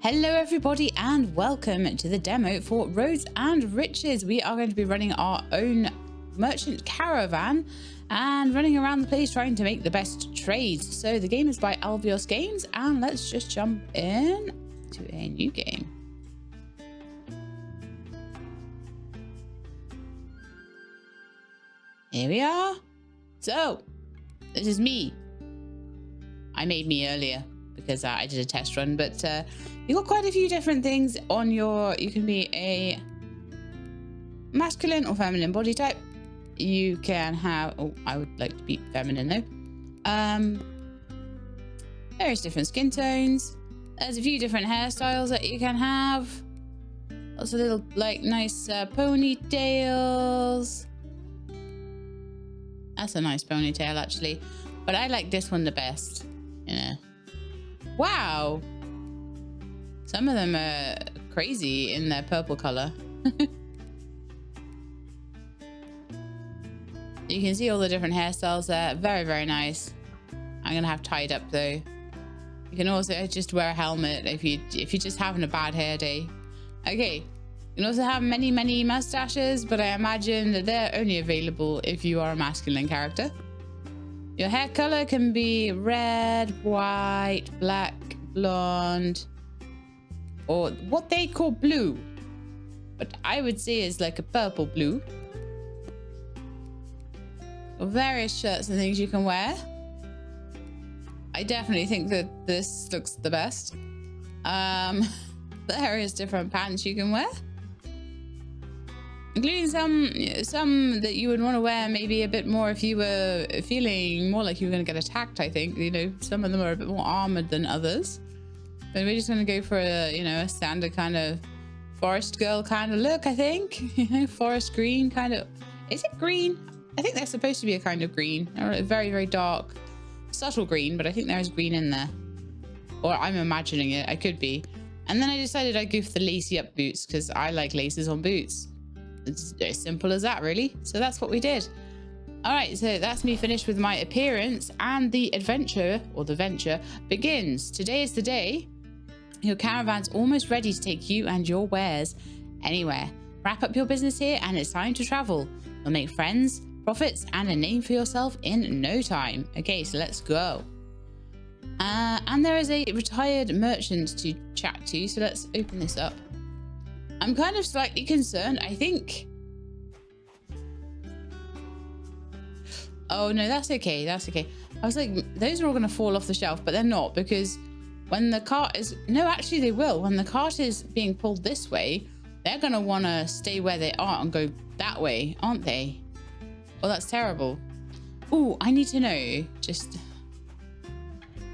Hello everybody and welcome to the demo for Roads and Riches. We are going to be running our own merchant caravan and running around the place trying to make the best trades. So the game is by Albios Games and let's just jump in to a new game. Here we are. So this is me. I made me earlier because I did a test run, but you've got quite a few different things on your, you can be a masculine or feminine body type. You can have, oh, I would like to be feminine though. Various different skin tones. There's a few different hairstyles that you can have. Lots of little, like, nice ponytails. That's a nice ponytail, actually. But I like this one the best, you know. Wow. Some of them are crazy in their purple color. You can see all the different hairstyles there. Very, very nice. I'm gonna have tied up though. You can also just wear a helmet if you're just having a bad hair day. Okay. You can also have many, many mustaches, but I imagine that they're only available if you are a masculine character. Your hair color can be red, white, black, blonde, or what they call blue, but I would say is like a purple blue. Various shirts and things you can wear. I definitely think that this looks the best. Various different pants you can wear, including some that you would want to wear maybe a bit more if you were feeling more like you were going to get attacked. I think, you know, some of them are a bit more armored than others, but we're just going to go for a, you know, a standard kind of forest girl kind of look. I think, you know, forest green kind of. Is it green? I think they're supposed to be a kind of green, or a very, very dark, subtle green, but I think there is green in there, or I'm imagining it. I could be. And then I decided I'd go for the lacy up boots because I like laces on boots. It's as simple as that, really. So that's what we did. All right, so that's me finished with my appearance, and the adventure, or the venture, begins. Today is the day. Your caravan's almost ready to take you and your wares anywhere. Wrap up your business here and it's time to travel. You'll make friends, profits, and a name for yourself in no time. Okay, so let's go. And there is a retired merchant to chat to, so let's open this up. I'm kind of slightly concerned. I think... Oh, no, that's okay. That's okay. I was like, those are all going to fall off the shelf, but they're not, because when the cart is... No, actually, they will. When the cart is being pulled this way, they're going to want to stay where they are and go that way, aren't they? Well, that's terrible. Oh, I need to know. Just...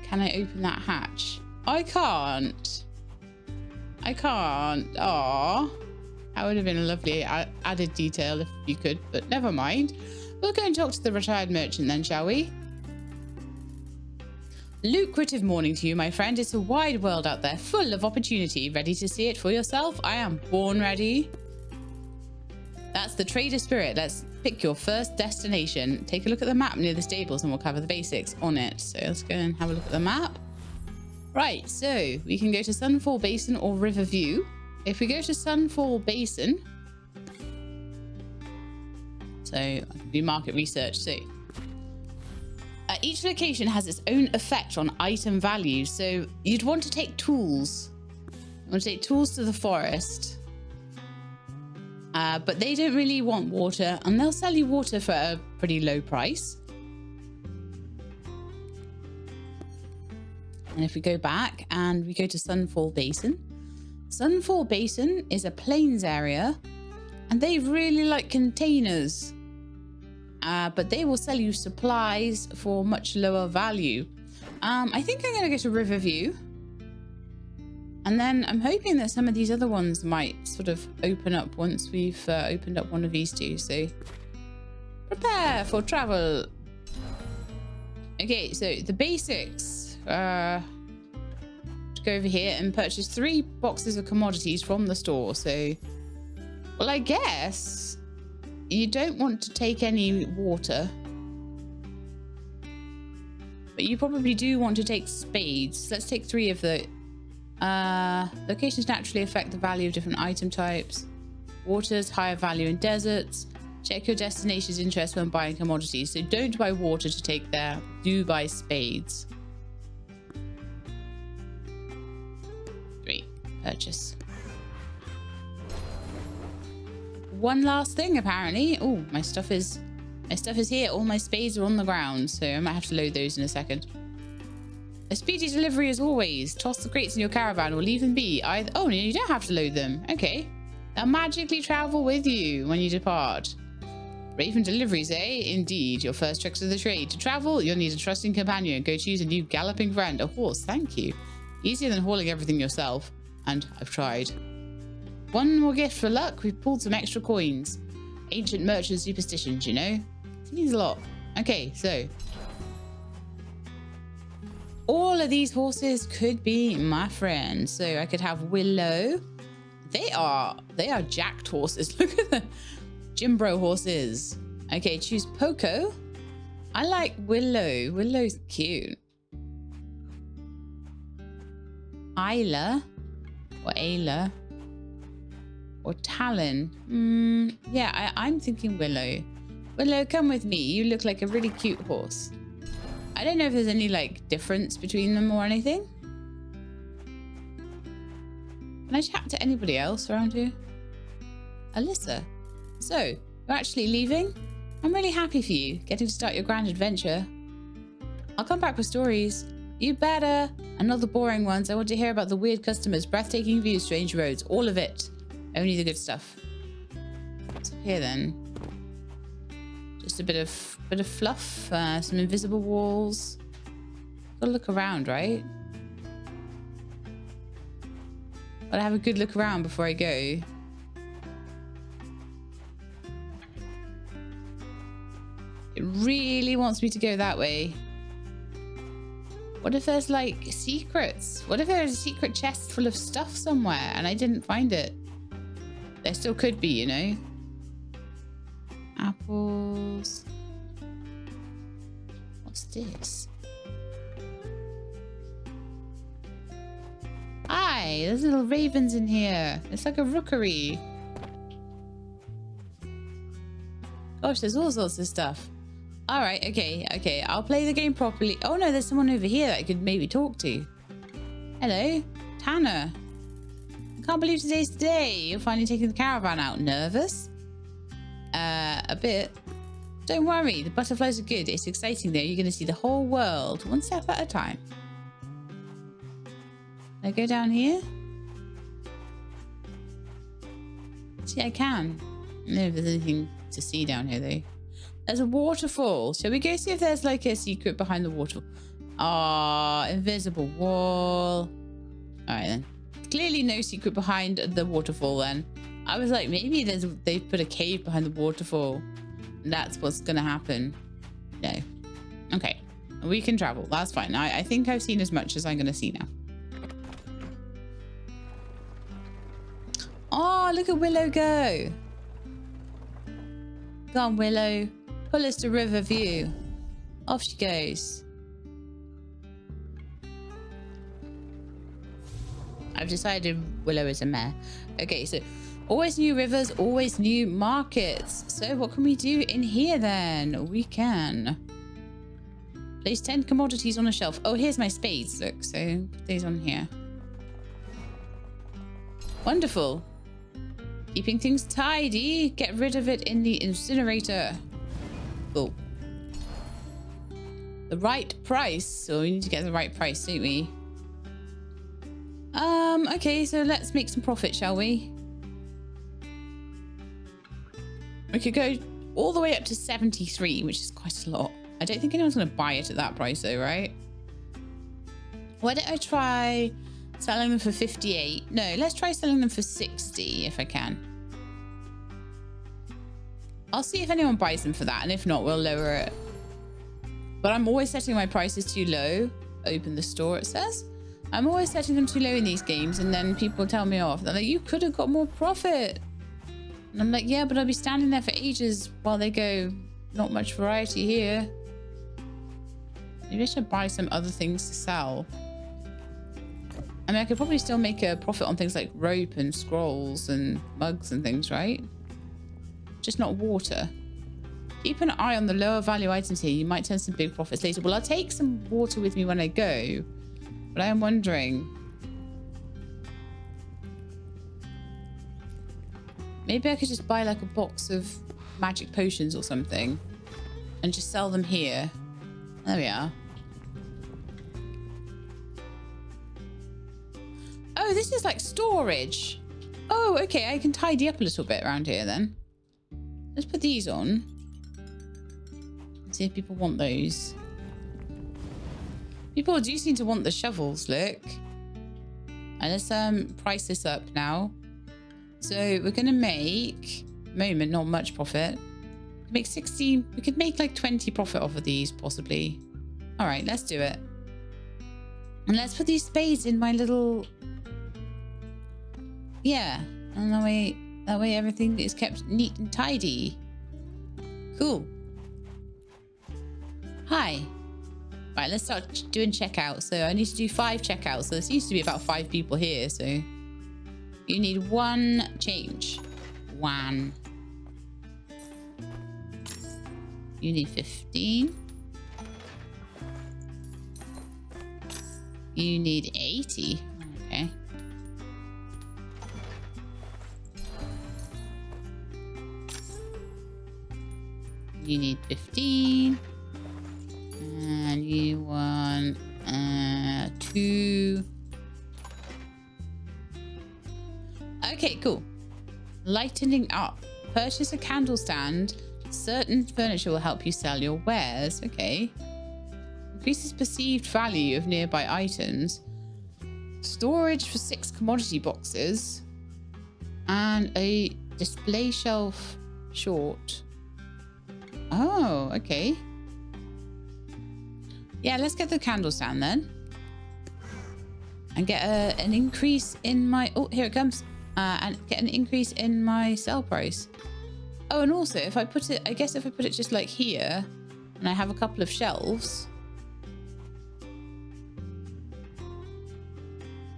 Can I open that hatch? I can't. I can't. Aww. That would have been a lovely added detail if you could, but never mind. We'll go and talk to the retired merchant then, shall we? Lucrative morning to you, my friend. It's a wide world out there, full of opportunity. Ready to see it for yourself? I am born ready. That's the trader spirit. Let's pick your first destination. Take a look at the map near the stables and we'll cover the basics on it. So let's go and have a look at the map. Right, so we can go to Sunfall Basin or Riverview. If we go to Sunfall Basin, so I can do market research. So each location has its own effect on item values. So you'd want to take tools. You want to take tools to the forest. But they don't really want water, and they'll sell you water for a pretty low price. And if we go back and we go to Sunfall Basin, Sunfall Basin is a plains area, and they really like containers. But they will sell you supplies for much lower value. I think I'm going to go to Riverview. And then I'm hoping that some of these other ones might sort of open up once we've opened up one of these two. So prepare for travel. Okay, so the basics. Go over here and purchase 3 boxes of commodities from the store. So, well, I guess you don't want to take any water. But you probably do want to take spades. Let's take 3 of the Locations naturally affect the value of different item types. Water's higher value in deserts. Check your destination's interest when buying commodities. So don't buy water to take there. Do buy spades. Great. Purchase. One last thing, apparently. Oh, my stuff is here. All my spades are on the ground, so I might have to load those in a second. A speedy delivery as always. Toss the crates in your caravan or leave them be. Oh, no, you don't have to load them. Okay. They'll magically travel with you when you depart. Raven deliveries, eh? Indeed. Your first tricks of the trade. To travel, you'll need a trusting companion. Go choose a new galloping friend. A horse, thank you. Easier than hauling everything yourself. And I've tried. One more gift for luck. We've pulled some extra coins. Ancient merchant superstitions, you know? It means a lot. Okay, so... all of these horses could be my friends. So I could have Willow. They are jacked horses. Look at the Jimbro horses. Okay, choose Poco. I like Willow. Willow's cute. Isla or Ayla or Talon. Yeah, I'm thinking Willow. Willow, come with me. You look like a really cute horse. I don't know if there's any like difference between them or anything. Can I chat to anybody else around here? Alyssa. So, you're actually leaving? I'm really happy for you, getting to start your grand adventure. I'll come back with stories. You better. And not the boring ones. I want to hear about the weird customers, breathtaking views, strange roads, all of it. Only the good stuff. What's up here then? Just a bit of fluff, some invisible walls. Gotta look around, right? Gotta have a good look around before I go. It really wants me to go that way. What if there's like secrets? What if there's a secret chest full of stuff somewhere and I didn't find it? There still could be, you know? Apples. What's this? Hi, there's little ravens in here. It's like a rookery. Gosh, there's all sorts of stuff. All right, okay. I'll play the game properly. Oh no, there's someone over here that I could maybe talk to. Hello, Tanner. I can't believe today's the day. You're finally taking the caravan out. Nervous? A bit. Don't worry, the butterflies are good. It's exciting though. You're going to see the whole world, one step at a time. Can I go down here? See, I can. I don't know if there's anything to see down here though. There's a waterfall. Shall we go see if there's like a secret behind the waterfall? Ah, invisible wall. All right then. Clearly no secret behind the waterfall then. I was like, maybe they've put a cave behind the waterfall. And that's what's gonna happen. No. Okay. We can travel. That's fine. I think I've seen as much as I'm gonna see now. Oh, look at Willow go. Go on, Willow. Pull us to Riverview. Off she goes. I've decided Willow is a mare. Okay, so always new rivers, always new markets. So what can we do in here then? We can place 10 commodities on a shelf. Oh, here's my spades. Look, so put these on here. Wonderful. Keeping things tidy. Get rid of it in the incinerator. Cool. The right price. So we need to get the right price, don't we? Okay, so let's make some profit, shall we? We could go all the way up to 73, which is quite a lot. I don't think anyone's going to buy it at that price though, right? Why don't I try selling them for 58? No, let's try selling them for 60 if I can. I'll see if anyone buys them for that, and if not, we'll lower it. But I'm always setting my prices too low. Open the store, it says. I'm always setting them too low in these games, and then people tell me off. They're like, you could have got more profit. And I'm like, yeah, but I'll be standing there for ages while they go, not much variety here. Maybe I should buy some other things to sell. I mean, I could probably still make a profit on things like rope and scrolls and mugs and things, right? Just not water. Keep an eye on the lower value items here. You might turn some big profits later. Well, I'll take some water with me when I go. But I am wondering... maybe I could just buy like a box of magic potions or something. And just sell them here. There we are. Oh, this is like storage. Oh, okay. I can tidy up a little bit around here then. Let's put these on. See if people want those. People do seem to want the shovels, look. And let's price this up now. So we're gonna make, moment, not much profit. Make 16, we could make like 20 profit off of these possibly. All right, let's do it. And let's put these spades in my little, yeah. And that way everything is kept neat and tidy. Cool. Hi. Right, let's start doing checkout. So I need to do 5 checkouts. So there seems to be about 5 people here. So you need 1 change. 1. You need 15. You need 80. Okay. You need 15. And you want 2. Okay, cool. Lightening up. Purchase a candle stand. Certain furniture will help you sell your wares. Okay. Increases perceived value of nearby items. Storage for 6 commodity boxes. And a display shelf short. Oh, okay. Yeah, let's get the candle stand then. And get an increase in my... oh, here it comes. And get an increase in my sell price. Oh, and also, if I put it... I guess if I put it just like here, and I have a couple of shelves,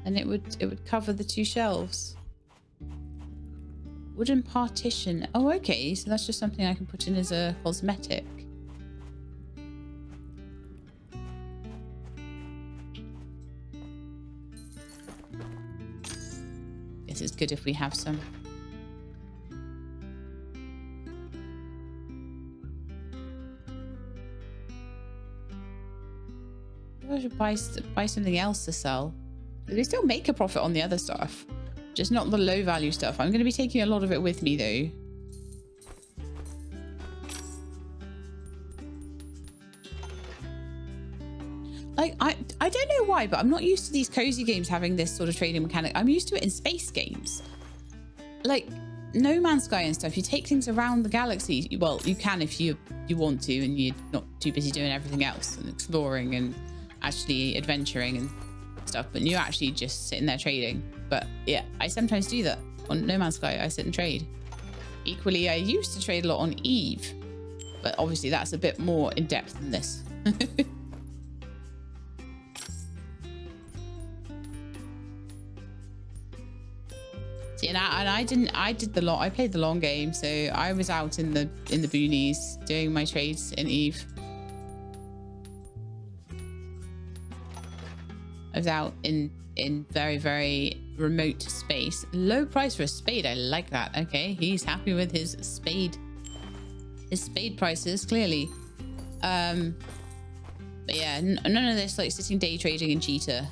then it would cover the 2 shelves. Wooden partition. Oh, okay. So that's just something I can put in as a cosmetic. Guess it's good if we have some. I should buy something else to sell. They still make a profit on the other stuff. Just not the low value stuff. I'm going to be taking a lot of it with me though. Like, I don't know why, but I'm not used to these cozy games having this sort of trading mechanic. I'm used to it in space games. Like No Man's Sky and stuff. You take things around the galaxy. Well, you can if you want to and you're not too busy doing everything else and exploring and actually adventuring and stuff. But you actually just sitting there trading. But yeah, I sometimes do that on No Man's Sky. I sit and trade. Equally, I used to trade a lot on Eve, but obviously that's a bit more in depth than this. See, and I did the long. I played the long game, so I was out in the boonies doing my trades in Eve. I was out in very, very remote space. Low price for a spade. I like that. Okay, he's happy with his spade. His spade prices, clearly. But yeah, none of this like sitting day trading in cheetah.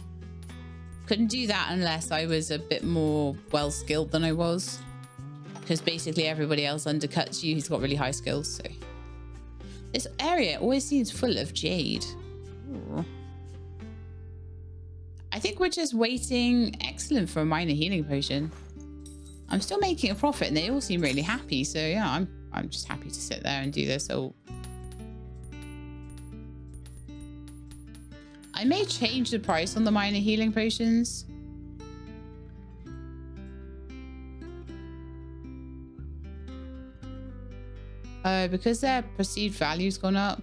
Couldn't do that unless I was a bit more well skilled than I was, because basically everybody else undercuts you who's got really high skills. So this area always seems full of jade. Ooh. I think we're just waiting. Excellent for a minor healing potion. I'm still making a profit and they all seem really happy. So yeah, I'm just happy to sit there and do this. Oh, I may change the price on the minor healing potions. Because their perceived value's gone up.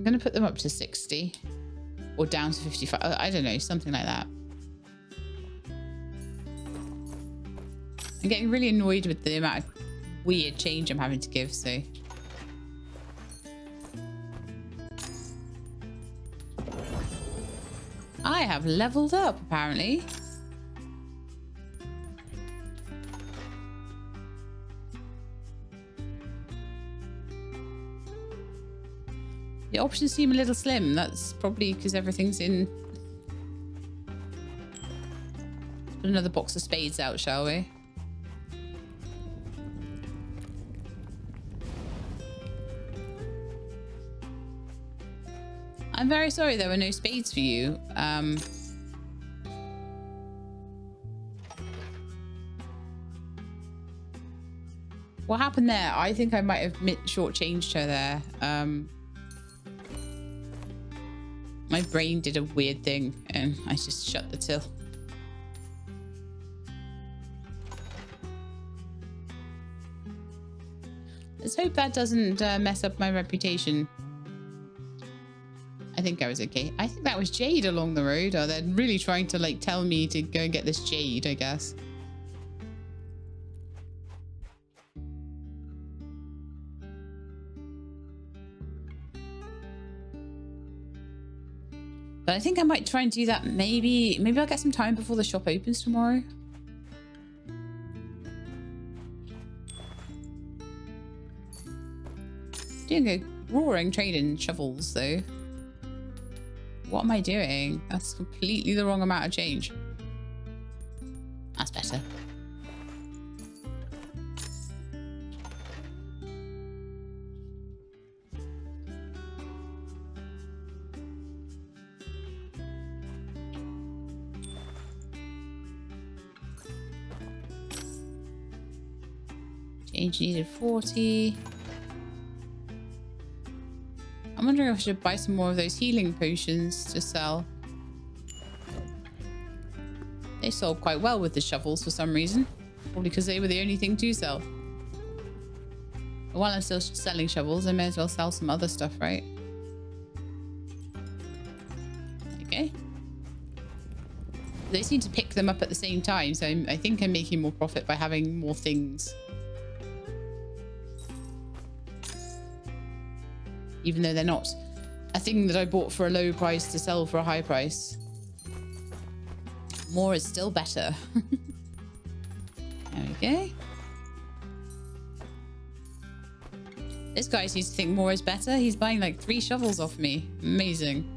going to put them up to 60 or down to 55. I don't know, something like that. I'm getting really annoyed with the amount of weird change I'm having to give, so. I have leveled up, apparently. The options seem a little slim. That's probably because everything's in. Let's put another box of spades out, shall we? I'm very sorry there were no spades for you. What happened there? I think I might have shortchanged her there. My brain did a weird thing and I just shut the till. Let's hope that doesn't mess up my reputation. I think I was okay. I think that was jade along the road. Oh, they're really trying to like tell me to go and get this jade, I guess. But I think I might try and do that. Maybe I'll get some time before the shop opens tomorrow. Doing a roaring trade in shovels though. What am I doing? That's completely the wrong amount of change. That's better. Change needed 40. I'm wondering if I should buy some more of those healing potions to sell. They sold quite well with the shovels for some reason. Probably because they were the only thing to sell. But while I'm still selling shovels, I may as well sell some other stuff, right? Okay. They seem to pick them up at the same time, so I think I'm making more profit by having more things. Even though they're not a thing that I bought for a low price to sell for a high price. More is still better. There we go. This guy seems to think more is better. He's buying like 3 shovels off me. Amazing.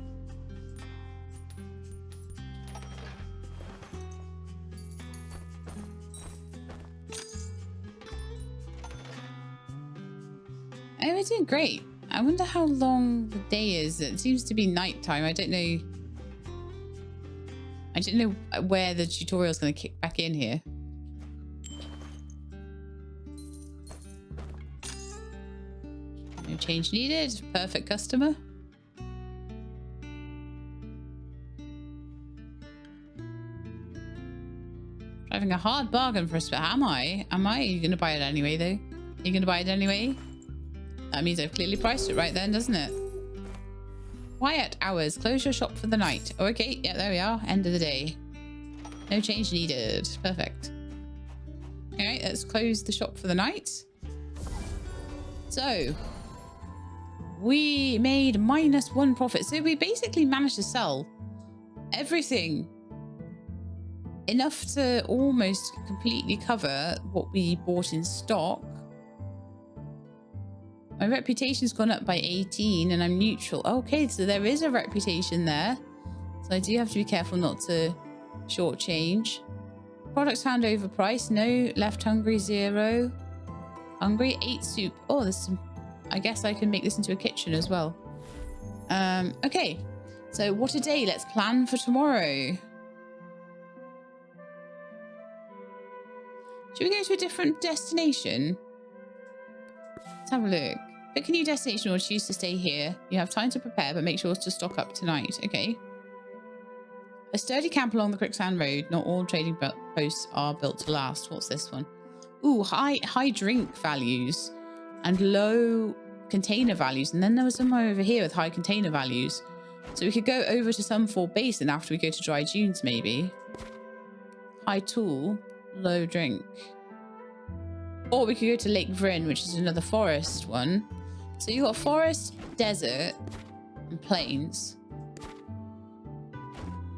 Oh, we're doing great. I wonder how long the day is. It seems to be nighttime. I don't know. I don't know where the tutorial is going to kick back in here. No change needed. Perfect customer. Driving a hard bargain for us. Am I? Am I? Are you going to buy it anyway, though? Are you going to buy it anyway? That means I've clearly priced it right then, doesn't it? Quiet hours. Close your shop for the night. Oh, okay. Yeah, there we are. End of the day. No change needed. Perfect. All right, let's close the shop for the night. So, we made -1 profit. So we basically managed to sell everything. Enough to almost completely cover what we bought in stock. My reputation's gone up by 18 and I'm neutral. Okay, so there is a reputation there. So I do have to be careful not to shortchange. Products found overpriced. No. Left hungry, 0. Hungry, 8 soup. Oh, there's some... I guess I can make this into a kitchen as well. Okay. So what a day. Let's plan for tomorrow. Should we go to a different destination? Let's have a look. Pick a new destination or choose to stay here. You have time to prepare, but make sure to stock up tonight. Okay. A sturdy camp along the Quicksand Road. Not all trading posts are built to last. What's this one? Ooh, high drink values and low container values, and then there was somewhere over here with high container values. So we could go over to some full basin after we go to dry dunes, maybe. High tool, low drink. Or we could go to Lake Vryn, which is another forest one. So you got forest, desert, and plains.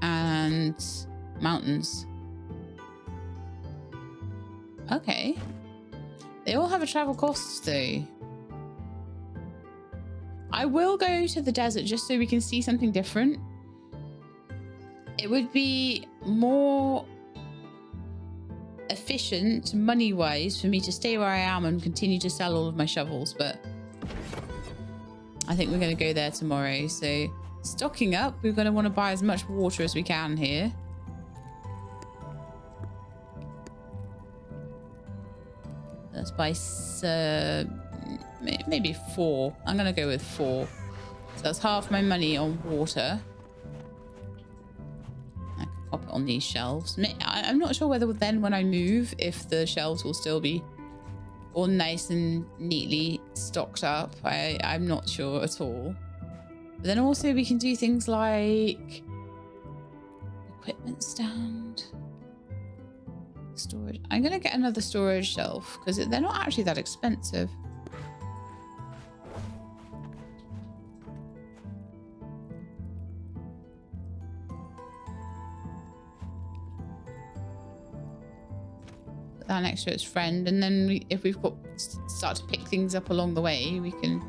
And mountains. Okay. They all have a travel cost though. I will go to the desert just so we can see something different. It would be more efficient money-wise for me to stay where I am and continue to sell all of my shovels, but I think we're going to go there tomorrow. So stocking up, we're going to want to buy as much water as we can here. Let's buy maybe 4. I'm going to go with 4. So that's half my money on water. I can pop it on these shelves. I'm not sure whether then when I move, if the shelves will still be all nice and neatly stocked up. I'm not sure at all. But then also we can do things like equipment stand. Storage. I'm going to get another storage shelf because they're not actually that expensive. Put that next to its friend, and then if we've got start to pick things up along the way, we can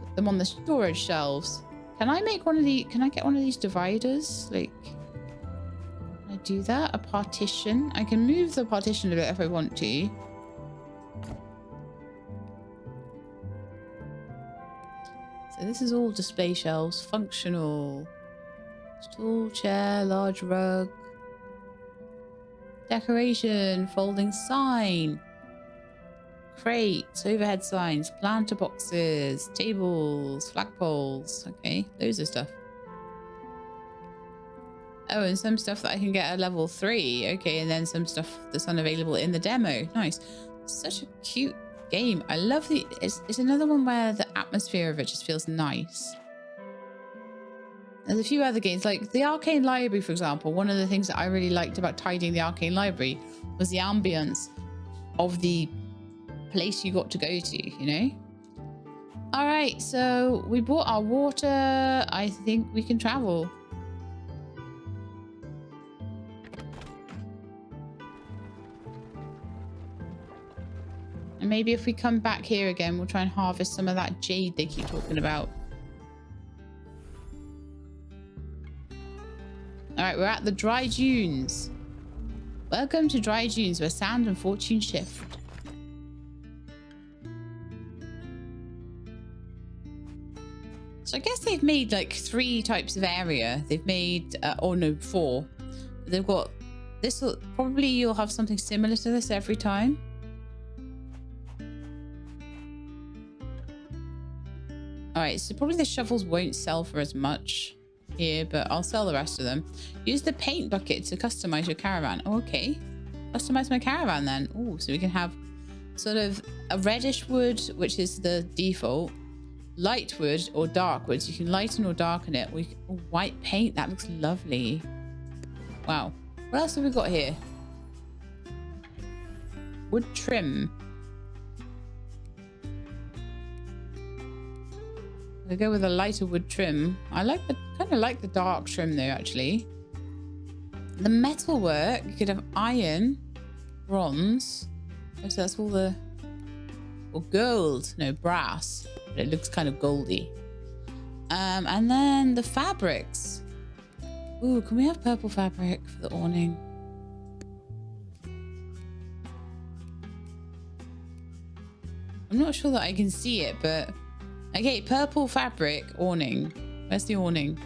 put them on the storage shelves. Can I make one of the? Can I get one of these dividers? Like, can I do that? A partition. I can move the partition a bit if I want to. So this is all display shelves, functional. Stool, chair, large rug. Decoration, folding sign. Crates, overhead signs, planter boxes, tables, flagpoles. Okay, loads of stuff. Oh, and some stuff that I can get at level 3. Okay, and then some stuff that's unavailable in the demo. Nice. Such a cute game. I love the... It's another one where the atmosphere of it just feels nice. There's a few other games, like the Arcane Library, for example. One of the things that I really liked about tidying the Arcane Library was the ambience of the place you got to go to, you know? All right, so we bought our water. I think we can travel. And maybe if we come back here again, we'll try and harvest some of that jade they keep talking about. All right, we're at the Dry Dunes. Welcome to Dry Dunes, where sand and fortune shift. So I guess they've made like 3 types of area. They've made, or no, 4. They've got this. Probably you'll have something similar to this every time. All right, so probably the shovels won't sell for as much here, but I'll sell the rest of them. Use the paint bucket to customize your caravan. Oh, okay, customize my caravan then. Oh, so we can have sort of a reddish wood, which is the default, light wood or dark wood. So you can lighten or darken it. White paint, that looks lovely. Wow. What else have we got here? Wood trim. We go with a lighter wood trim. I like the kind of like the dark trim though, actually. The metal work, you could have iron, bronze. So that's all the, or gold, no, brass. But it looks kind of goldy. And then the fabrics. Ooh, can we have purple fabric for the awning? I'm not sure that I can see it, but okay, purple fabric awning. Where's the awning?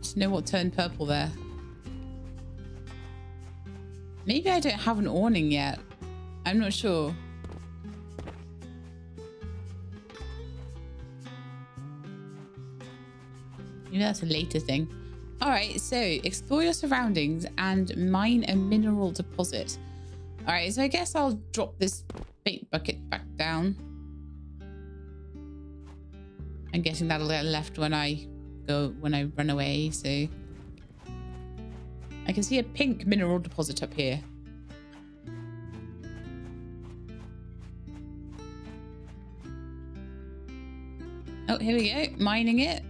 Just know what turned purple there. Maybe I don't have an awning yet. I'm not sure. Maybe that's a later thing. All right, so explore your surroundings and mine a mineral deposit. All right, so I guess I'll drop this paint bucket back down. I'm guessing that'll get left when I run away, so. I can see a pink mineral deposit up here. Oh, here we go. Mining it.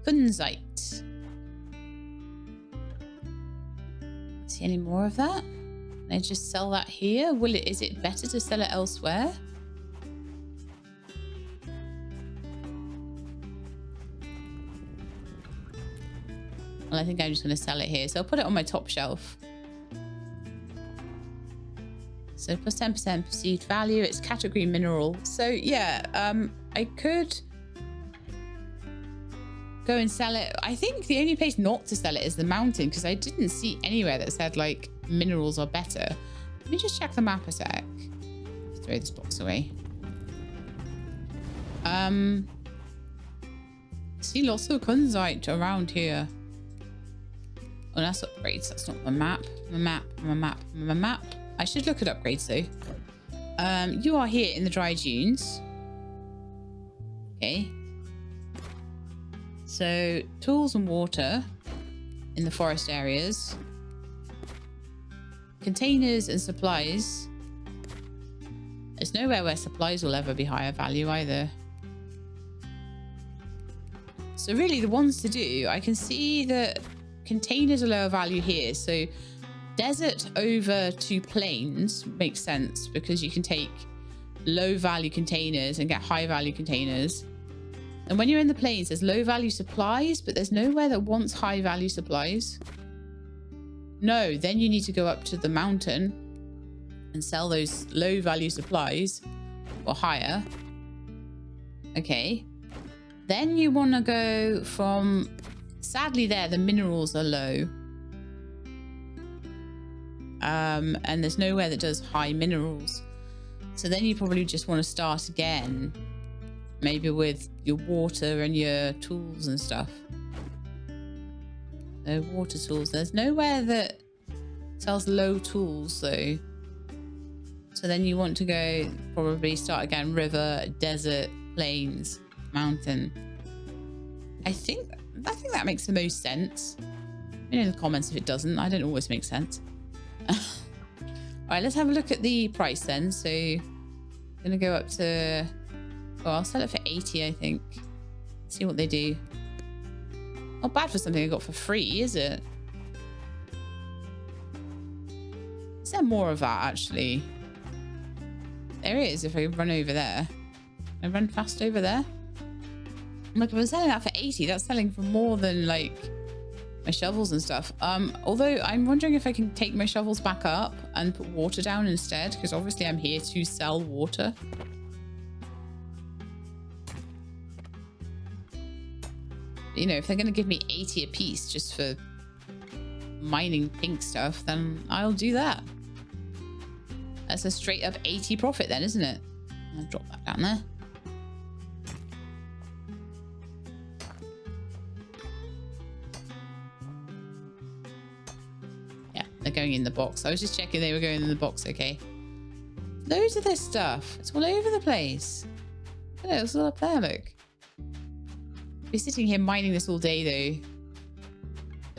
Kunzite. See any more of that? Can I just sell that here? Is it better to sell it elsewhere? Well, I think I'm just going to sell it here. So I'll put it on my top shelf. So plus 10% perceived value. It's category mineral. So yeah, I could go and sell it. I think the only place not to sell it is the mountain, because I didn't see anywhere that said like minerals are better. Let me just check the map a sec. Throw this box away. See lots of kunzite around here. Oh, that's upgrades. That's not the map. My map. I should look at upgrades though. You are here in the dry dunes. Okay. So tools and water in the forest areas. Containers and supplies. There's nowhere where supplies will ever be higher value either. So really the ones to do, I can see that containers are lower value here. So desert over to plains makes sense, because you can take low value containers and get high value containers. And when you're in the plains, there's low value supplies, but there's nowhere that wants high value supplies. No, then you need to go up to the mountain and sell those low value supplies or higher. Okay. Then you want to go from, sadly there, the minerals are low. And there's nowhere that does high minerals. So then you probably just want to start again. Maybe with your water and your tools and stuff. No water tools. There's nowhere that sells low tools though. So then you want to go, probably start again, river, desert, plains, mountain. I think that makes the most sense. Let me know in the comments if it doesn't. I don't always make sense. All right, let's have a look at the price then. So I'm gonna go up to, well, I'll sell it for 80, I think. See what they do. Not bad for something I got for free, is it? Is there more of that actually? There is, if I run over there. I run fast over there. Like, if I'm selling that for 80, that's selling for more than like my shovels and stuff. Although I'm wondering if I can take my shovels back up and put water down instead, because obviously I'm here to sell water. You know, if they're going to give me 80 a piece just for mining pink stuff, then I'll do that. That's a straight up 80 profit then, isn't it? I'll drop that down there. Yeah, they're going in the box. I was just checking they were going in the box. Okay. Loads of this stuff. It's all over the place. Look at it, it's all up there, look. Be sitting here mining this all day though.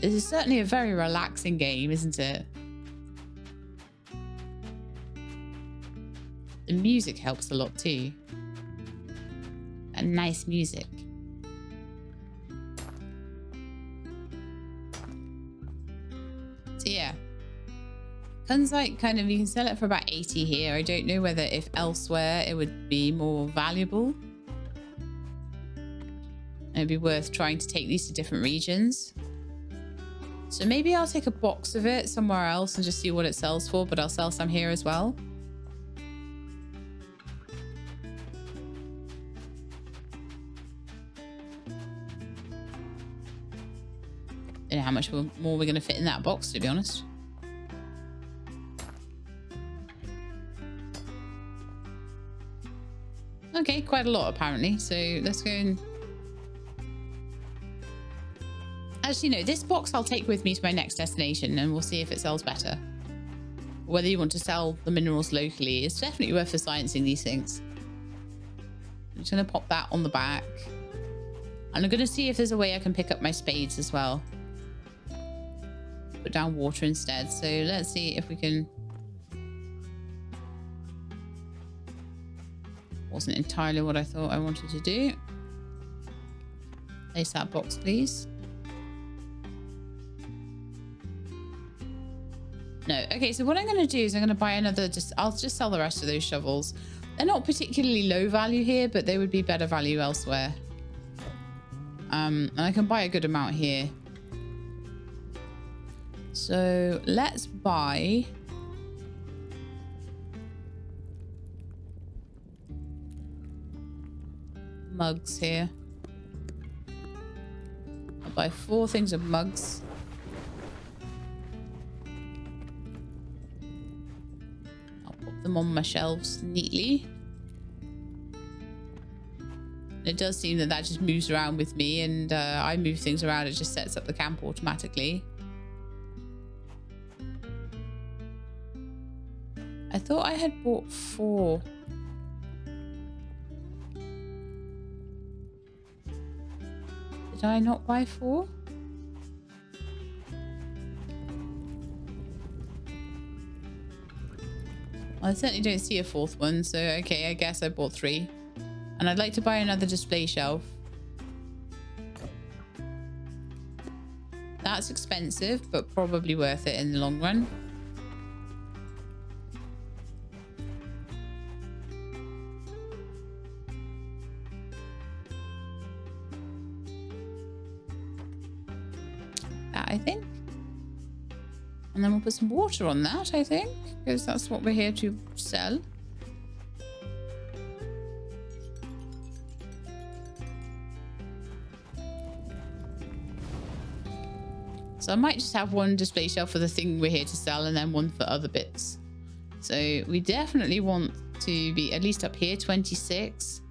This is certainly a very relaxing game, isn't it? The music helps a lot too. And nice music. So yeah. Kunzite kind of, you can sell it for about 80 here. I don't know whether if elsewhere it would be more valuable. It'd be worth trying to take these to different regions. So maybe I'll take a box of it somewhere else and just see what it sells for, but I'll sell some here as well. Don't know how much more we're going to fit in that box, to be honest. Okay, quite a lot apparently. So let's go and... Actually, no, this box I'll take with me to my next destination and we'll see if it sells better. whether you want to sell the minerals locally. It's definitely worth for sciencing these things. I'm just going to pop that on the back. And I'm going to see if there's a way I can pick up my spades as well. Put down water instead. So let's see if we can... Wasn't entirely what I thought I wanted to do. Place that box, please. No. Okay, so what I'm going to do is I'm going to buy another... I'll just sell the rest of those shovels. They're not particularly low value here, but they would be better value elsewhere. And I can buy a good amount here. So let's buy... mugs here. I'll buy 4 things of mugs. I'll put them on my shelves neatly. It does seem that that just moves around with me, and I move things around, it just sets up the camp automatically. I thought I had bought 4. Did I not buy 4? Well, I certainly don't see a 4th one, so okay, I guess I bought 3. And I'd like to buy another display shelf. That's expensive, but probably worth it in the long run. I think. And then we'll put some water on that, I think, because that's what we're here to sell. So I might just have one display shelf for the thing we're here to sell and then one for other bits. So we definitely want to be at least up here, 26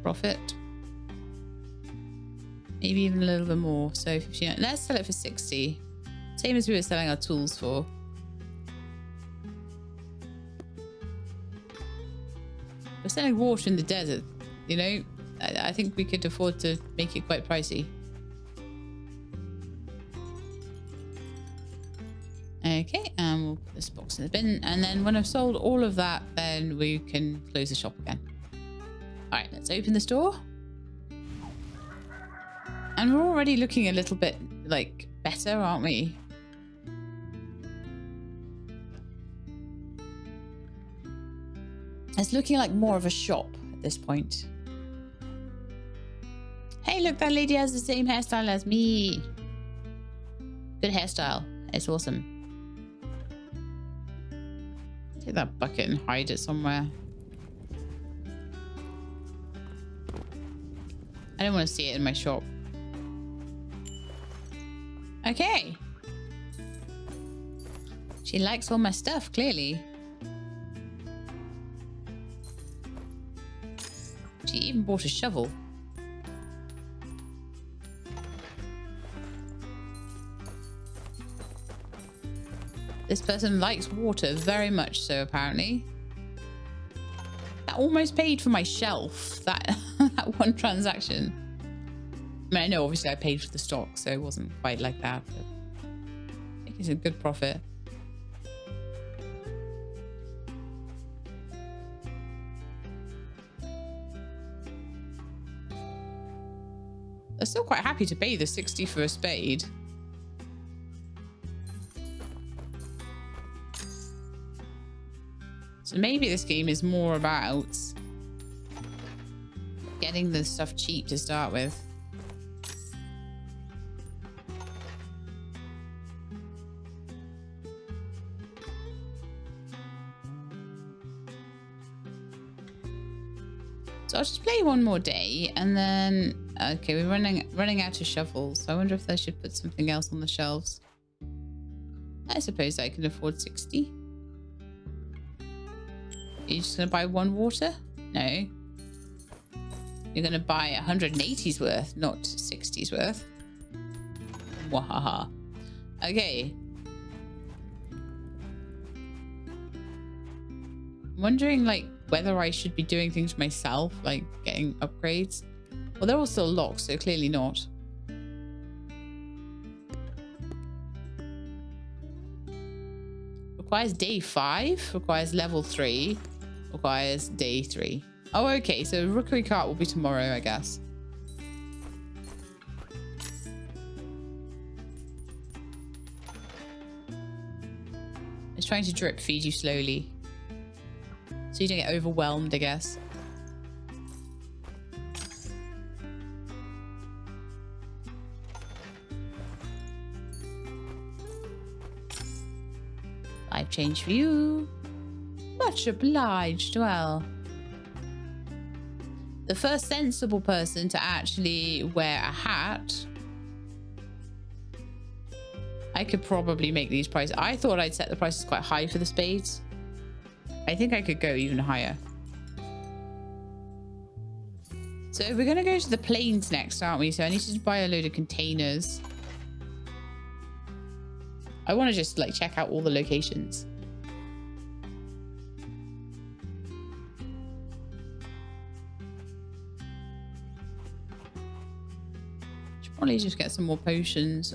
profit. Maybe even a little bit more. So 59. Let's sell it for 60. Same as we were selling our tools for. We're selling water in the desert, you know. I think we could afford to make it quite pricey. Okay, and we'll put this box in the bin. And then when I've sold all of that, then we can close the shop again. All right, let's open the store. And we're already looking a little bit, like, better, aren't we? It's looking like more of a shop at this point. Hey, look, that lady has the same hairstyle as me. Good hairstyle. It's awesome. Take that bucket and hide it somewhere. I don't want to see it in my shop. Okay. She likes all my stuff, clearly. She even bought a shovel. This person likes water very much so, apparently. That almost paid for my shelf, that one transaction. I mean, I know obviously I paid for the stock, so it wasn't quite like that, but I think it's a good profit. They're still quite happy to pay the 60 for a spade. So maybe this game is more about getting the stuff cheap to start with. So I'll just play one more day and then... Okay, we're running out of shovels. So I wonder if I should put something else on the shelves. I suppose I can afford 60. Are you just going to buy one water? No. You're going to buy 180's worth, not 60's worth. Wahaha. Okay. I'm wondering, like, whether I should be doing things myself, like getting upgrades. Well, they're all still locked, so clearly not. Requires day 5, requires level 3, requires day 3. Oh, okay, so rookery cart will be tomorrow, I guess. It's trying to drip feed you slowly, so you don't get overwhelmed, I guess. Life change for you. Much obliged. Well, the first sensible person to actually wear a hat. I could probably make these prices. I thought I'd set the prices quite high for the spades. I think I could go even higher. So we're going to go to the plains next, aren't we? So I need to buy a load of containers. I want to just like check out all the locations. Should probably just get some more potions.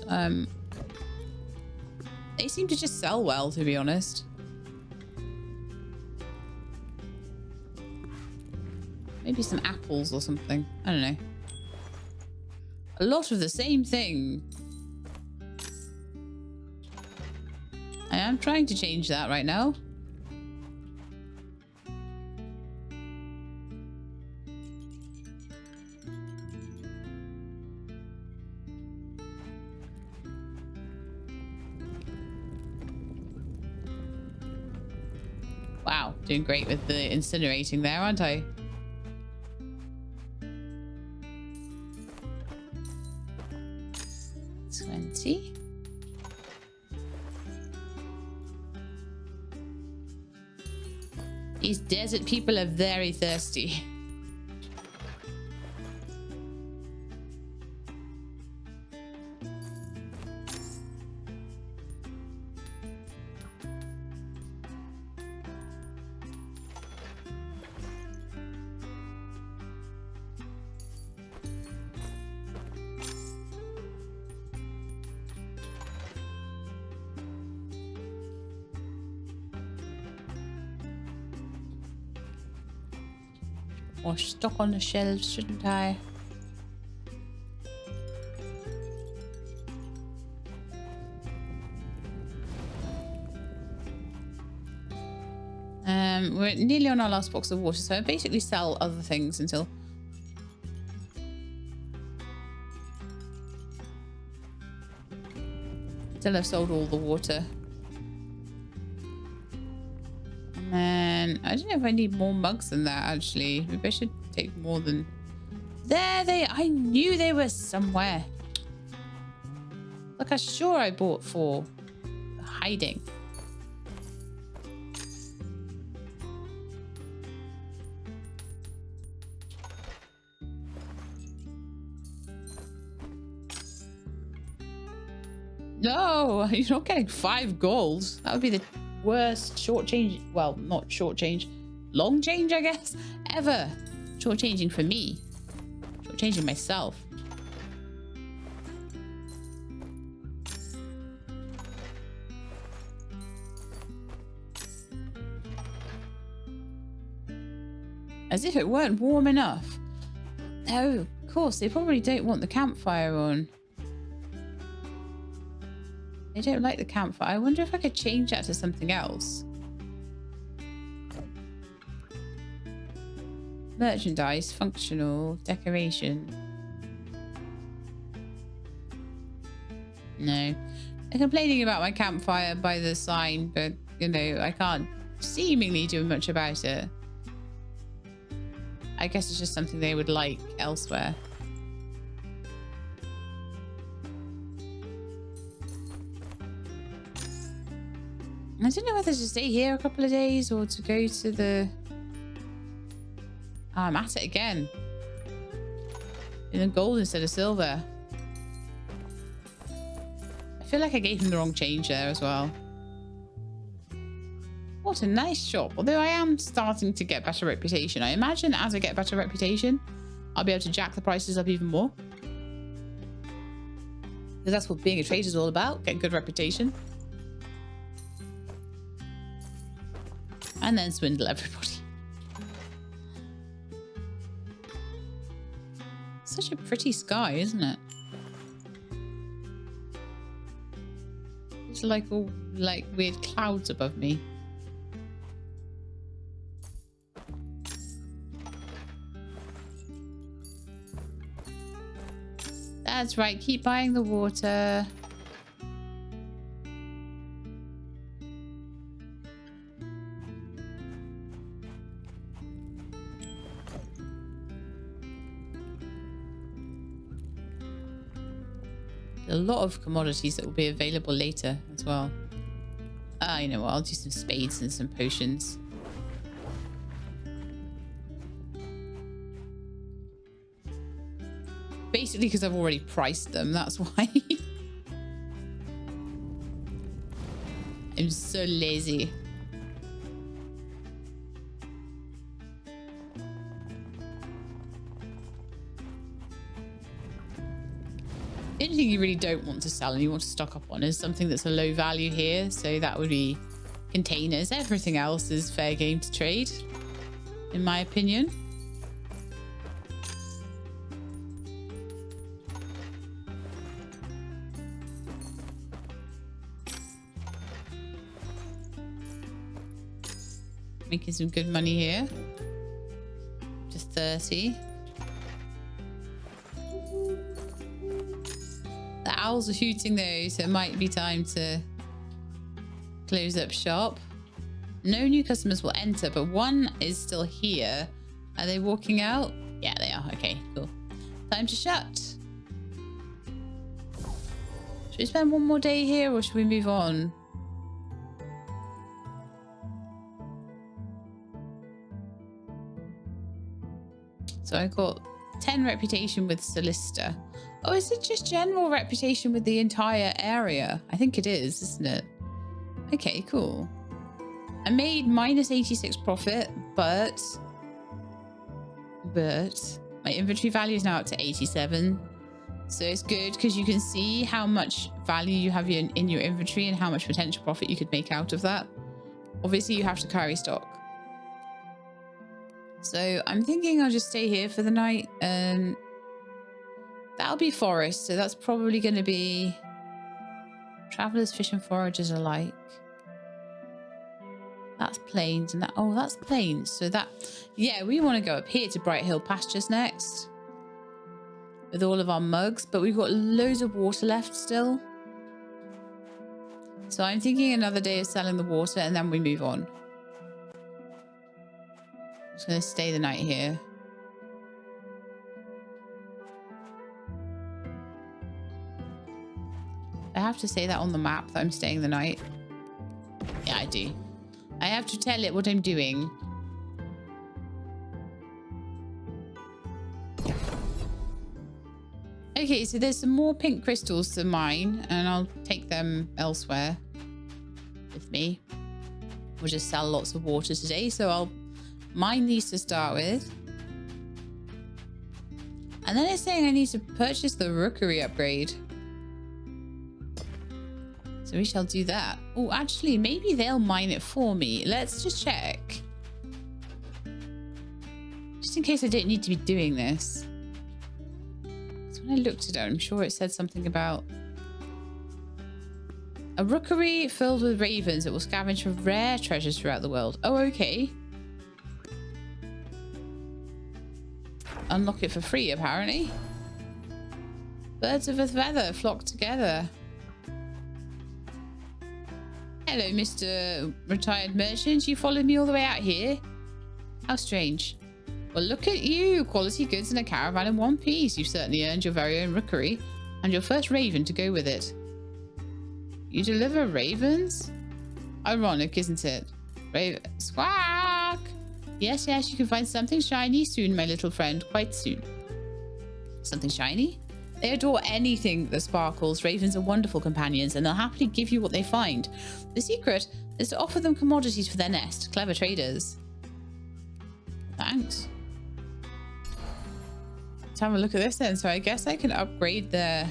They seem to just sell well, to be honest. Maybe some apples or something. I don't know. A lot of the same thing. I am trying to change that right now. Wow, doing great with the incinerating there, aren't I? These desert people are very thirsty. More stock on the shelves, shouldn't I? We're nearly on our last box of water, so I basically sell other things until I've sold all the water. And then I don't know if I need more mugs than that, actually. Maybe I should take more than... I knew they were somewhere. Like, I'm sure I bought 4. Hiding. No, you're not getting 5 gold. That would be the worst short change. Well, not short change. Long change, I guess. Ever. Short changing for me. Short changing myself. As if it weren't warm enough. Oh, of course. They probably don't want the campfire on. They don't like the campfire. I wonder if I could change that to something else. Merchandise, functional, decoration. No. They're complaining about my campfire by the sign, but, you know, I can't seemingly do much about it. I guess it's just something they would like elsewhere. I don't know whether to stay here a couple of days or to go to the... Oh, I'm at it again. In the gold instead of silver. I feel like I gave him the wrong change there as well. What a nice shop. Although I am starting to get better reputation. I imagine as I get better reputation, I'll be able to jack the prices up even more. Because that's what being a trader is all about. Get good reputation. And then swindle everybody. Such a pretty sky, isn't it? It's like all like weird clouds above me. That's right, keep buying the water. A lot of commodities that will be available later as well. You know what, I'll do some spades and some potions. Basically because I've already priced them, that's why. I'm so lazy. The only thing you really don't want to sell and you want to stock up on is something that's a low value here. So that would be containers. Everything else is fair game to trade, in my opinion. Making some good money here. Just 30. The owls are hooting though, so it might be time to close up shop. No new customers will enter, but one is still here. Are they walking out? Yeah, they are. Okay, cool. Time to shut. Should we spend one more day here or should we move on? So I got 10 reputation with Solicitor. Oh, is it just general reputation with the entire area? I think it is, isn't it? Okay, cool. I made minus 86 profit, but my inventory value is now up to 87. So it's good because you can see how much value you have in your inventory and how much potential profit you could make out of that. Obviously, you have to carry stock. So I'm thinking I'll just stay here for the night. That'll be forest, so that's probably going to be travelers, fish and foragers alike. That's plains and that, oh, that's plains. So that, yeah, we want to go up here to Bright Hill Pastures next with all of our mugs, but we've got loads of water left still. So I'm thinking another day of selling the water and then we move on. I'm just going to stay the night here. I have to say that on the map that I'm staying the night. Yeah, I do. I have to tell it what I'm doing. Okay, so there's some more pink crystals to mine, and I'll take them elsewhere with me. We'll just sell lots of water today, so I'll mine these to start with. And then it's saying I need to purchase the rookery upgrade. So we shall do that. Oh, actually, maybe they'll mine it for me. Let's just check. Just in case I don't need to be doing this. Because when I looked at it, I'm sure it said something about a rookery filled with ravens that will scavenge for rare treasures throughout the world. Oh, okay. Unlock it for free, apparently. Birds of a feather flock together. Hello, Mr. Retired Merchant. You followed me all the way out here? How strange. Well, look at you. Quality goods in a caravan in one piece. You've certainly earned your very own rookery and your first raven to go with it. You deliver ravens? Ironic, isn't it? Raven. Squawk! Yes, yes, you can find something shiny soon, my little friend. Quite soon. Something shiny? They adore anything that sparkles. Ravens are wonderful companions, and they'll happily give you what they find. The secret is to offer them commodities for their nest. Clever traders. Thanks. Let's have a look at this then. So I guess I can upgrade their...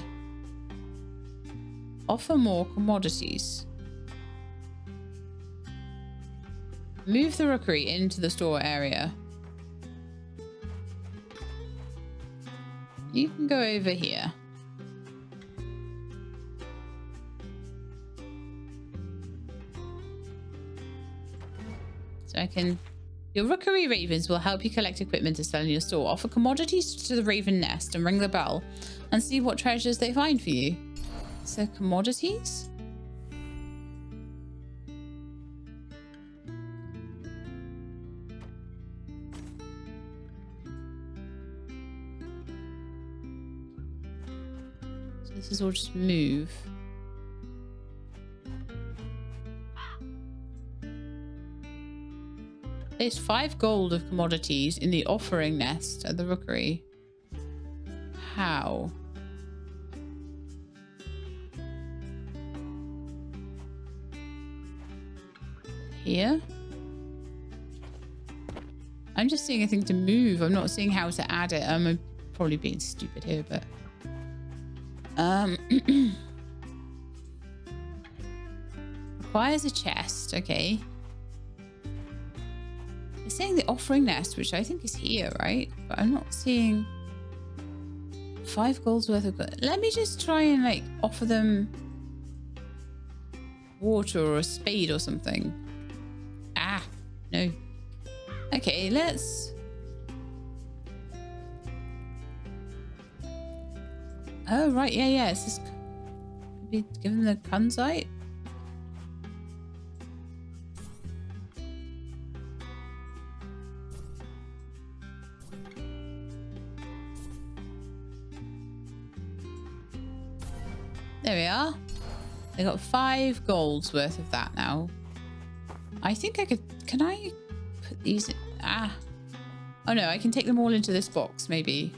Offer more commodities. Move the rookery into the store area. You can go over here. So I can... Your rookery ravens will help you collect equipment to sell in your store. Offer commodities to the raven nest and ring the bell and see what treasures they find for you. So commodities? So this is all just move. There's 5 gold of commodities in the offering nest at the rookery. How? Here? I'm just seeing a thing to move. I'm not seeing how to add it. I'm probably being stupid here, but... Requires a chest. Okay. It's saying the offering nest, which I think is here, right? But I'm not seeing 5 gold's worth of gold. Let me just try and like offer them water or a spade or something. Ah, no. Okay, let's... Oh, right, yeah. It's just... Maybe give them the kunzite? There we are. They got 5 gold's worth of that now. I think I could... Can I put these in? Ah. Oh no, I can take them all into this box, maybe.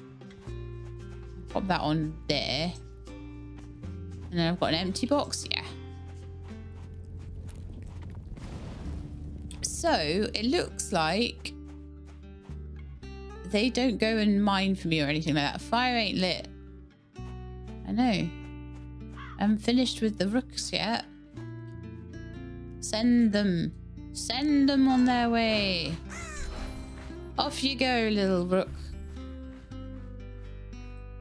Pop that on there. And then I've got an empty box. Yeah. So, it looks like they don't go and mine for me or anything like that. Fire ain't lit. I know. I haven't finished with the rooks yet. Send them. Send them on their way. Off you go, little rook.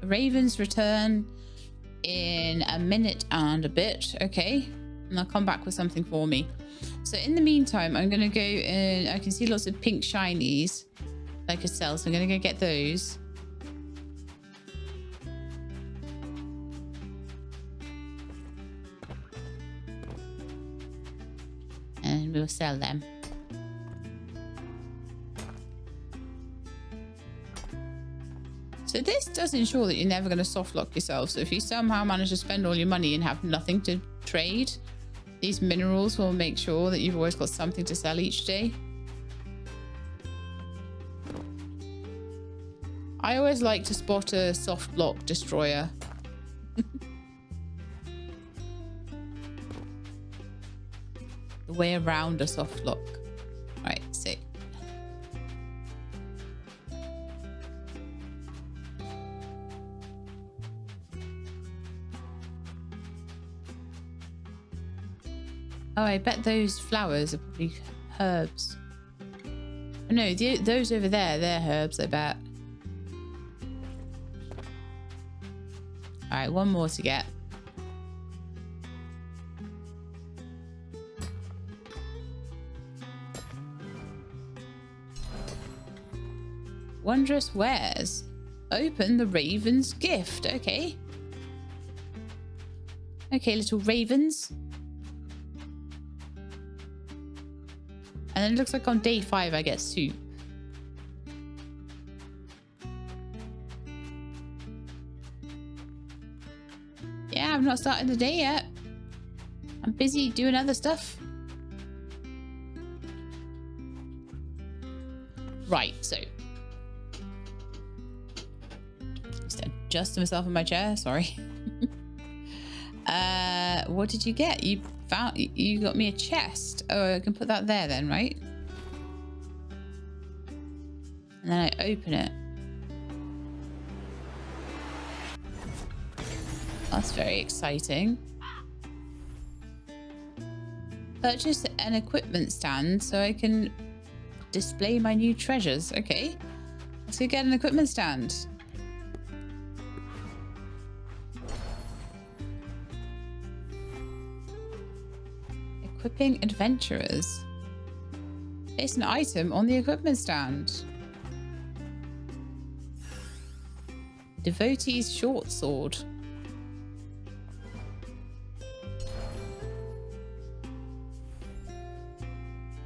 Ravens return in a minute and a bit. Okay. And they'll come back with something for me. So in the meantime, I'm going to go and I can see lots of pink shinies that I could sell. So I'm going to go get those. And we'll sell them. So this does ensure that you're never going to softlock yourself. So if you somehow manage to spend all your money and have nothing to trade, these minerals will make sure that you've always got something to sell each day. I always like to spot a soft lock destroyer. The way around a soft lock. Right, so. Oh, I bet those flowers are probably herbs. Oh, no, those over there, they're herbs, I bet. All right, one more to get. Wondrous wares. Open the raven's gift. Okay. Okay, little ravens. And then it looks like on day 5 I get soup. Yeah, I've not started the day yet. I'm busy doing other stuff. Right, so Just adjusting myself in my chair. Sorry. What did you get? You got me a chest. Oh, I can put that there then, right? And then I open it. That's very exciting. Purchase an equipment stand so I can display my new treasures. Okay. Let's go get an equipment stand. Equipping adventurers. Place an item on the equipment stand. Devotee's short sword.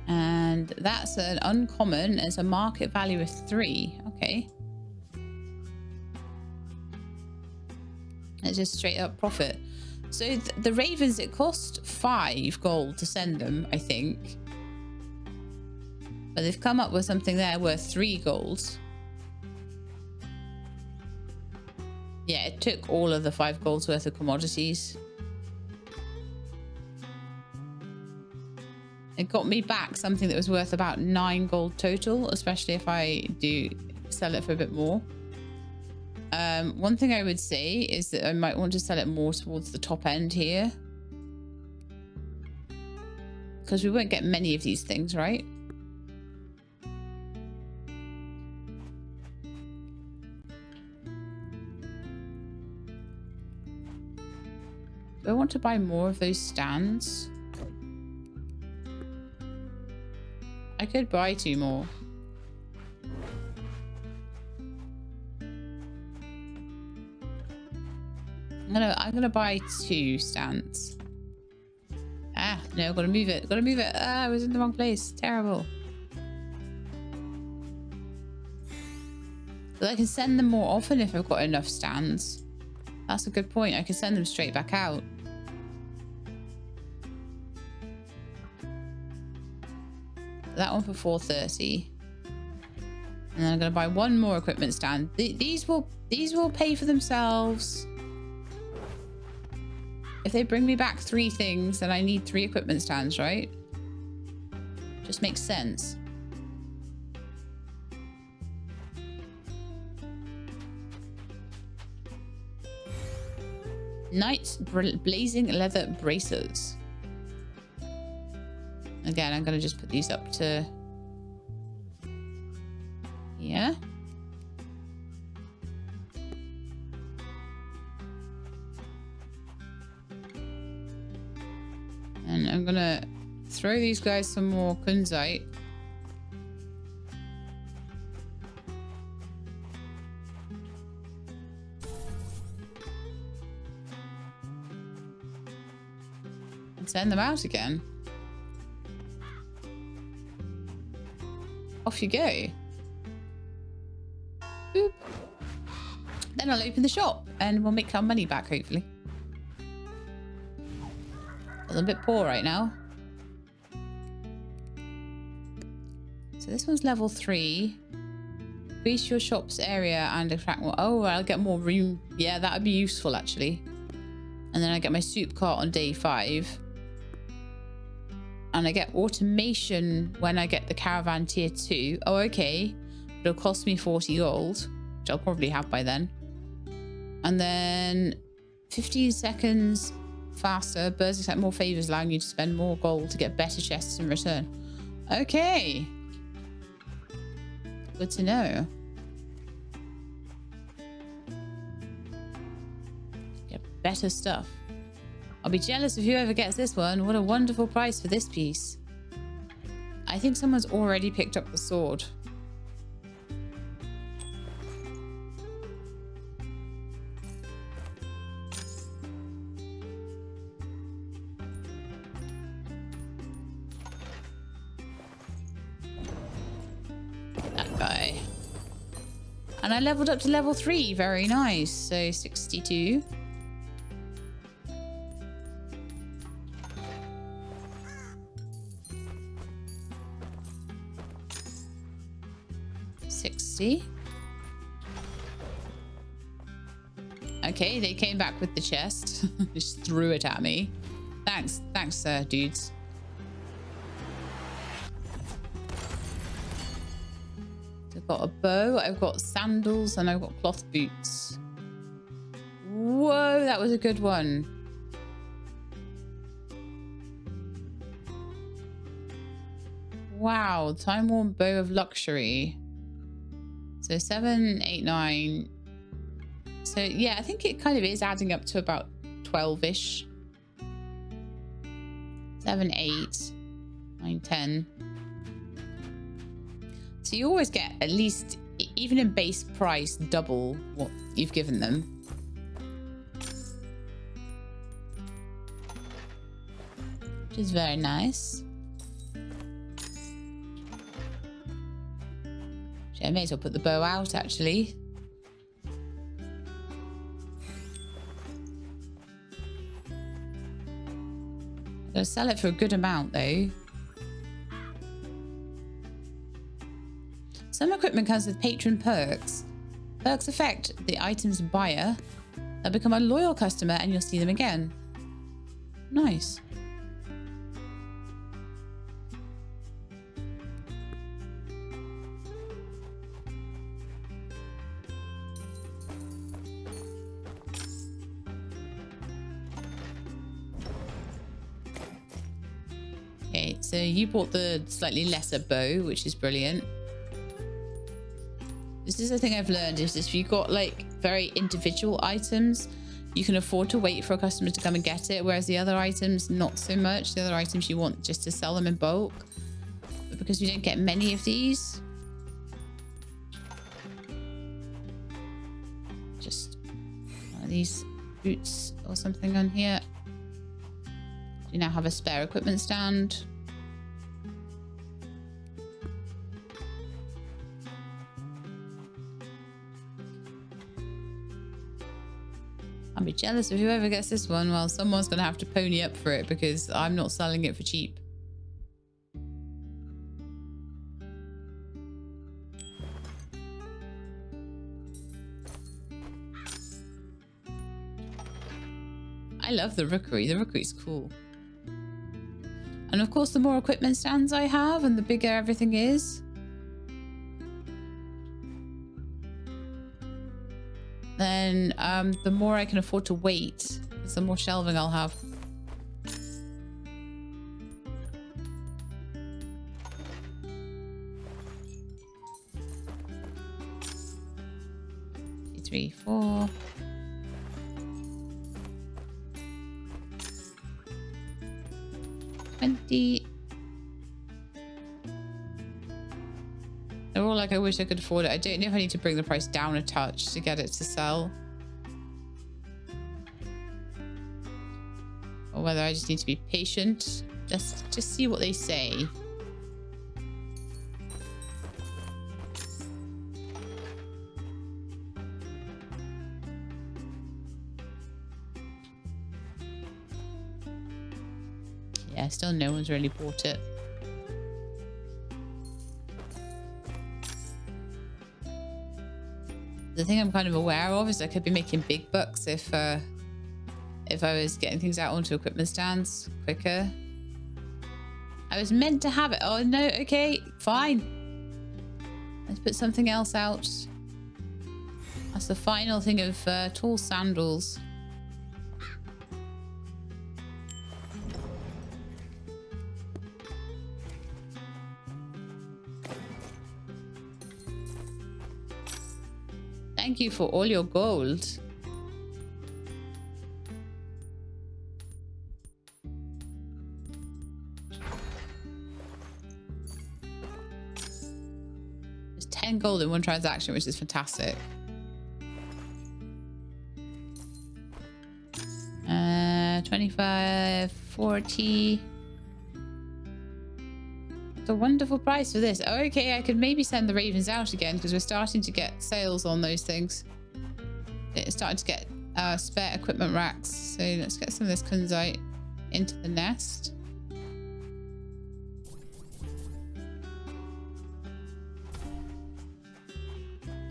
And that's an uncommon. It's a market value of 3. Okay. It's just straight up profit. So the ravens, it cost 5 gold to send them, I think. But they've come up with something there worth 3 gold. Yeah, it took all of the 5 gold's worth of commodities. It got me back something that was worth about 9 gold total, especially if I do sell it for a bit more. One thing I would say is that I might want to sell it more towards the top end here. Because we won't get many of these things, right? Do I want to buy more of those stands? I could buy 2 more. I'm gonna buy 2 stands. Ah, no, I've got to move it. Got to move it. Ah, I was in the wrong place. Terrible. But I can send them more often if I've got enough stands. That's a good point. I can send them straight back out. That one for 430. And then I'm going to buy 1 more equipment stand. These will pay for themselves. If they bring me back 3 things, then I need 3 equipment stands, right? Just makes sense. Knight's blazing leather braces. Again, I'm going to just put these up to here. And I'm going to throw these guys some more kunzite. And send them out again. Off you go. Boop. Then I'll open the shop and we'll make our money back, hopefully. I'm a bit poor right now. So this one's level 3. Increase your shop's area and attract more. Oh, I'll get more room. Yeah, that would be useful, actually. And then I get my soup cart on day 5. And I get automation when I get the caravan tier 2. Oh, okay. But it'll cost me 40 gold, which I'll probably have by then. And then 15 seconds faster. Birds accept more favors, allowing you to spend more gold to get better chests in return. Okay. Good to know. Get better stuff. I'll be jealous of whoever gets this one. What a wonderful price for this piece. I think someone's already picked up the sword. That guy. And I leveled up to level 3. Very nice. So 62. Okay, they came back with the chest. Just threw it at me. Thanks, dudes. I've got a bow, I've got sandals, and I've got cloth boots. Whoa, that was a good one. Wow, time-worn bow of luxury. So 7, 8, 9. So yeah, I think it kind of is adding up to about 12-ish. 7, 8, 9, 10. So you always get at least, even in base price, double what you've given them. Which is very nice. I may as well put the bow out, actually. I'm going to sell it for a good amount, though. Some equipment comes with patron perks. Perks affect the item's buyer. They'll become a loyal customer and you'll see them again. Nice. Okay, so you bought the slightly lesser bow, which is brilliant. This is the thing I've learned, is if you've got like very individual items, you can afford to wait for a customer to come and get it, whereas the other items, not so much. The other items you want just to sell them in bulk. But because we don't get many of these, just one of these boots or something on here. We now have a spare equipment stand. I'll be jealous of whoever gets this one. Well, someone's going to have to pony up for it because I'm not selling it for cheap. I love the rookery. The rookery's cool. And of course, the more equipment stands I have and the bigger everything is, then the more I can afford to wait, because the more shelving I'll have. Two, 3, 4. $20. They're all like, I wish I could afford it. I don't know if I need to bring the price down a touch to get it to sell, or whether I just need to be patient. Just see what they say. Yeah, still no one's really bought it. The thing I'm kind of aware of is I could be making big bucks if I was getting things out onto equipment stands quicker. I was meant to have it. Oh no, okay, fine. Let's put something else out. That's the final thing of tall sandals. Thank you for all your gold. There's 10 gold in one transaction, which is fantastic. 25, 40. A wonderful price for this. Oh, okay, I could maybe send the ravens out again because we're starting to get sales on those things. It's starting to get spare equipment racks. So let's get some of this kunzite into the nest.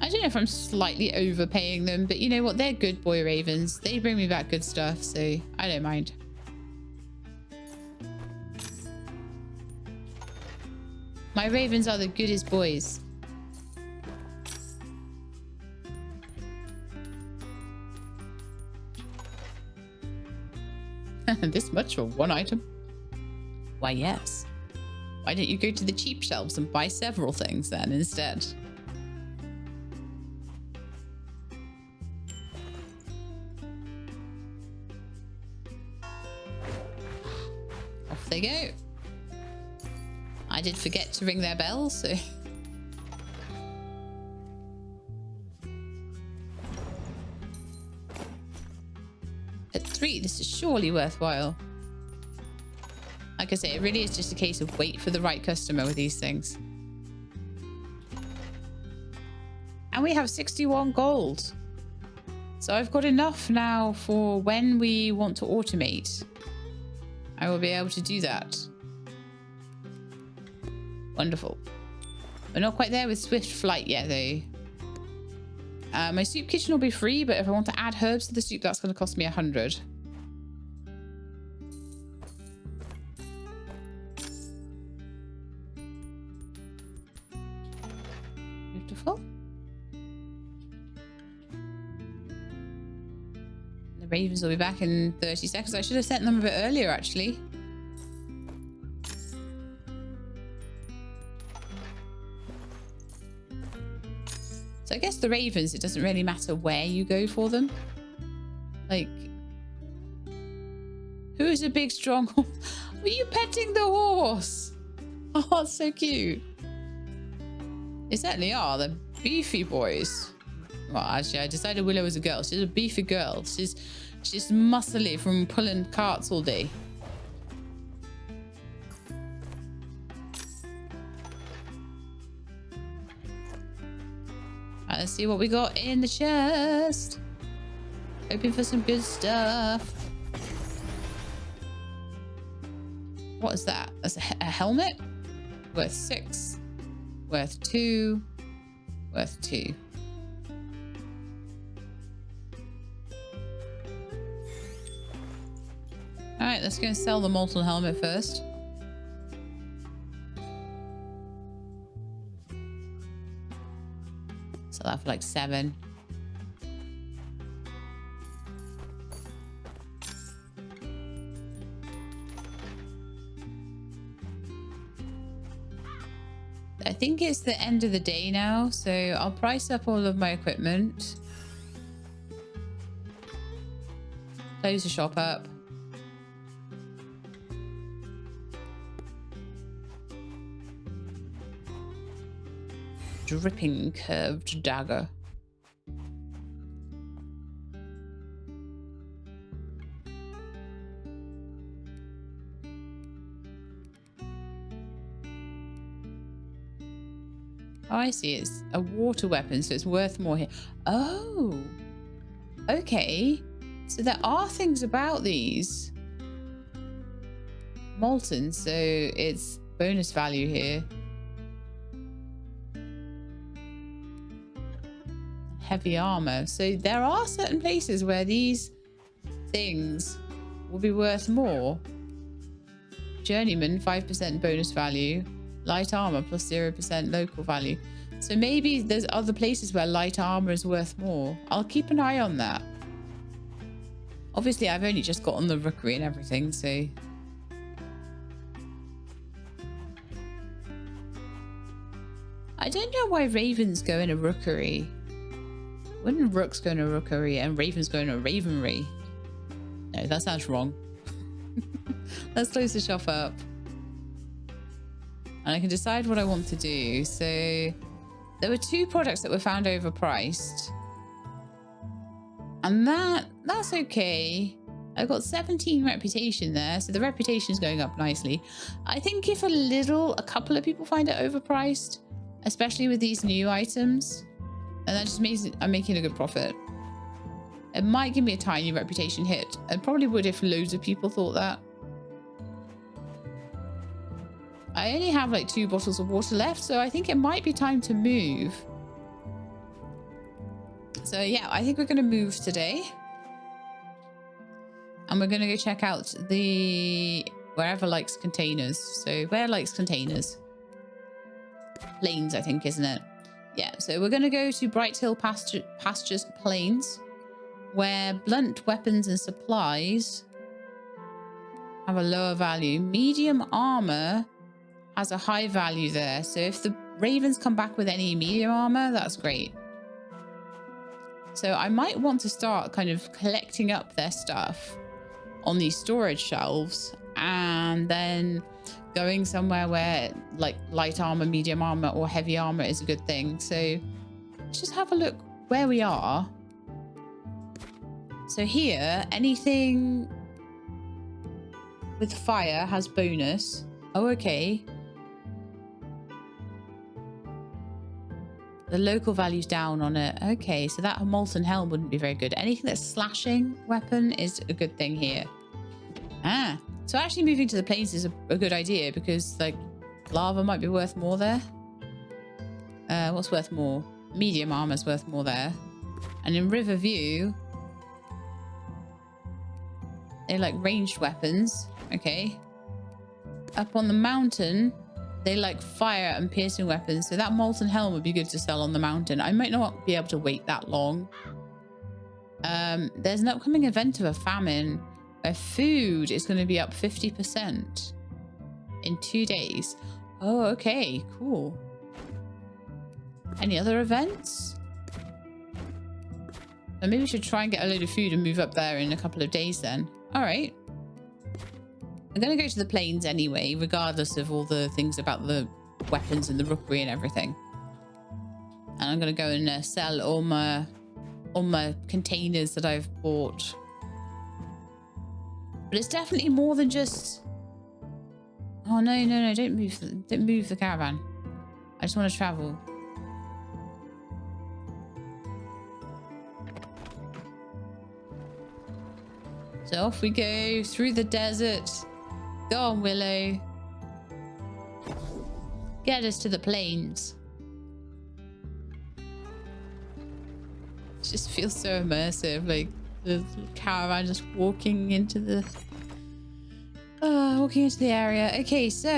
I I don't know if I'm slightly overpaying them, but you know what? They're good boy ravens. They bring me back good stuff, so I don't mind. My ravens are the goodest boys. This much for one item? Why, yes. Why don't you go to the cheap shelves and buy several things then instead? Off they go. I did forget to ring their bell, so... At 3, this is surely worthwhile. Like I say, it really is just a case of wait for the right customer with these things. And we have 61 gold. So I've got enough now for when we want to automate. I will be able to do that. Wonderful. We're not quite there with swift flight yet, though. My soup kitchen will be free, but if I want to add herbs to the soup, that's going to cost me 100. Beautiful. The ravens will be back in 30 seconds. I should have sent them a bit earlier, actually. So I guess the ravens, it doesn't really matter where you go for them. Like, who is a big, strong horse? Were you petting the horse? Oh, that's so cute. They certainly are. They're beefy boys. Well, actually, I decided Willow was a girl. She's a beefy girl. She's muscly from pulling carts all day. Let's see what we got in the chest. Hoping for some good stuff. What is that? That's a helmet? Worth 6. Worth 2. Worth 2. Alright, let's go and sell the molten helmet first. Sell that for like 7. I think it's the end of the day now, so I'll price up all of my equipment. Close the shop up. Dripping curved dagger. Oh, I see. It's a water weapon, so it's worth more here. Oh, okay. So there are things about these. Molten, so it's bonus value here. Heavy armor. So there are certain places where these things will be worth more. Journeyman, 5% bonus value. Light armor plus 0% local value. So maybe there's other places where light armor is worth more. I'll keep an eye on that. Obviously, I've only just gotten the rookery and everything, so... I don't know why ravens go in a rookery. Wouldn't rooks go in a rookery and ravens go in a ravenry? No, that sounds wrong. Let's close the shop up. And I can decide what I want to do. So there were 2 products that were found overpriced. And that's okay. I got 17 reputation there. So the reputation is going up nicely. I think if a couple of people find it overpriced, especially with these new items, and that just means I'm making a good profit. It might give me a tiny reputation hit. It probably would if loads of people thought that. I only have like 2 bottles of water left, so I think it might be time to move. So yeah, I think we're going to move today. And we're going to go check out the wherever likes containers. So where likes containers? Plains, I think, isn't it? Yeah, so we're going to go to Bright Hill Pastures Plains, where blunt weapons and supplies have a lower value. Medium armor has a high value there. So if the ravens come back with any medium armor, that's great. So I might want to start kind of collecting up their stuff on these storage shelves and then going somewhere where like light armor, medium armor, or heavy armor is a good thing. So let's just have a look where we are. So here, anything with fire has bonus. Oh, okay. The local value's down on it. Okay, so that molten helm wouldn't be very good. Anything that's slashing weapon is a good thing here. Ah, so actually moving to the plains is a good idea because like lava might be worth more there. What's worth more? Medium armor's worth more there. And in Riverview, they like ranged weapons. Okay. Up on the mountain, they like fire and piercing weapons. So that molten helm would be good to sell on the mountain. I might not be able to wait that long. There's an upcoming event of a famine where food is going to be up 50% in 2 days. Oh, okay, cool. Any other events? So maybe we should try and get a load of food and move up there in a couple of days then. All right. I'm going to go to the plains anyway, regardless of all the things about the weapons and the rookery and everything. And I'm going to go and sell all my containers that I've bought. But it's definitely more than just... Oh, no, no, no, don't move the caravan. I just want to travel. So off we go through the desert. Go on, Willow. Get us to the plains. It just feels so immersive, like the caravan just walking into the area. Okay, so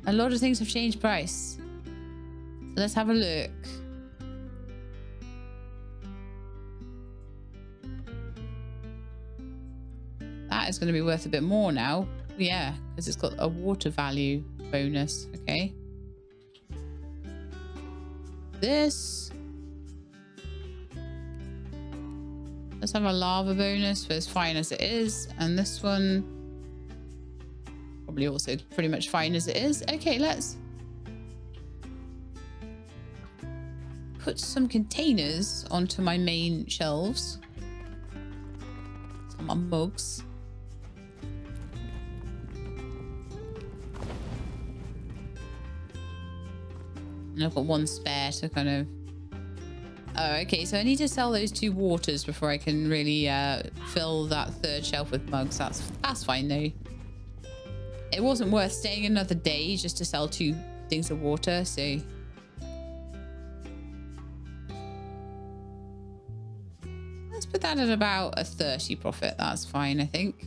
a lot of things have changed price. So let's have a look. That is going to be worth a bit more now. Yeah, because it's got a water value bonus. Okay. This. Let's have a lava bonus for as fine as it is. And this one. Probably also pretty much fine as it is. Okay, let's put some containers onto my main shelves. Some mugs. And I've got one spare to kind of... Oh, okay. So I need to sell those 2 waters before I can really fill that 3rd shelf with mugs. That's fine, though. It wasn't worth staying another day just to sell 2 things of water, so... Let's put that at about a 30 profit. That's fine, I think.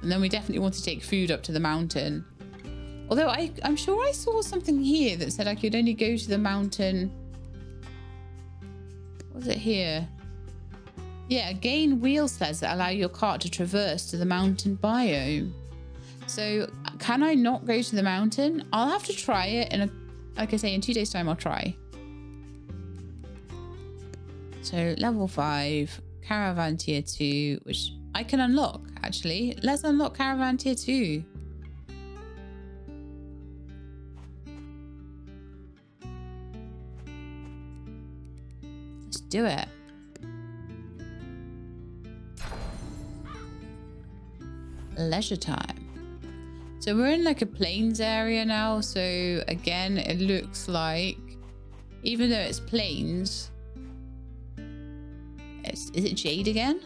And then we definitely want to take food up to the mountain. Although I'm sure I saw something here that said I could only go to the mountain. What was it here? Yeah, gain wheel sleds that allow your cart to traverse to the mountain biome. So can I not go to the mountain? I'll have to try it. Like I say, in 2 days' time, I'll try. So level 5, Caravan tier 2, which I can unlock, actually. Let's unlock Caravan tier 2. Do it. Leisure time. So we're in like a plains area now. So again, it looks like, even though it's plains, is it jade again?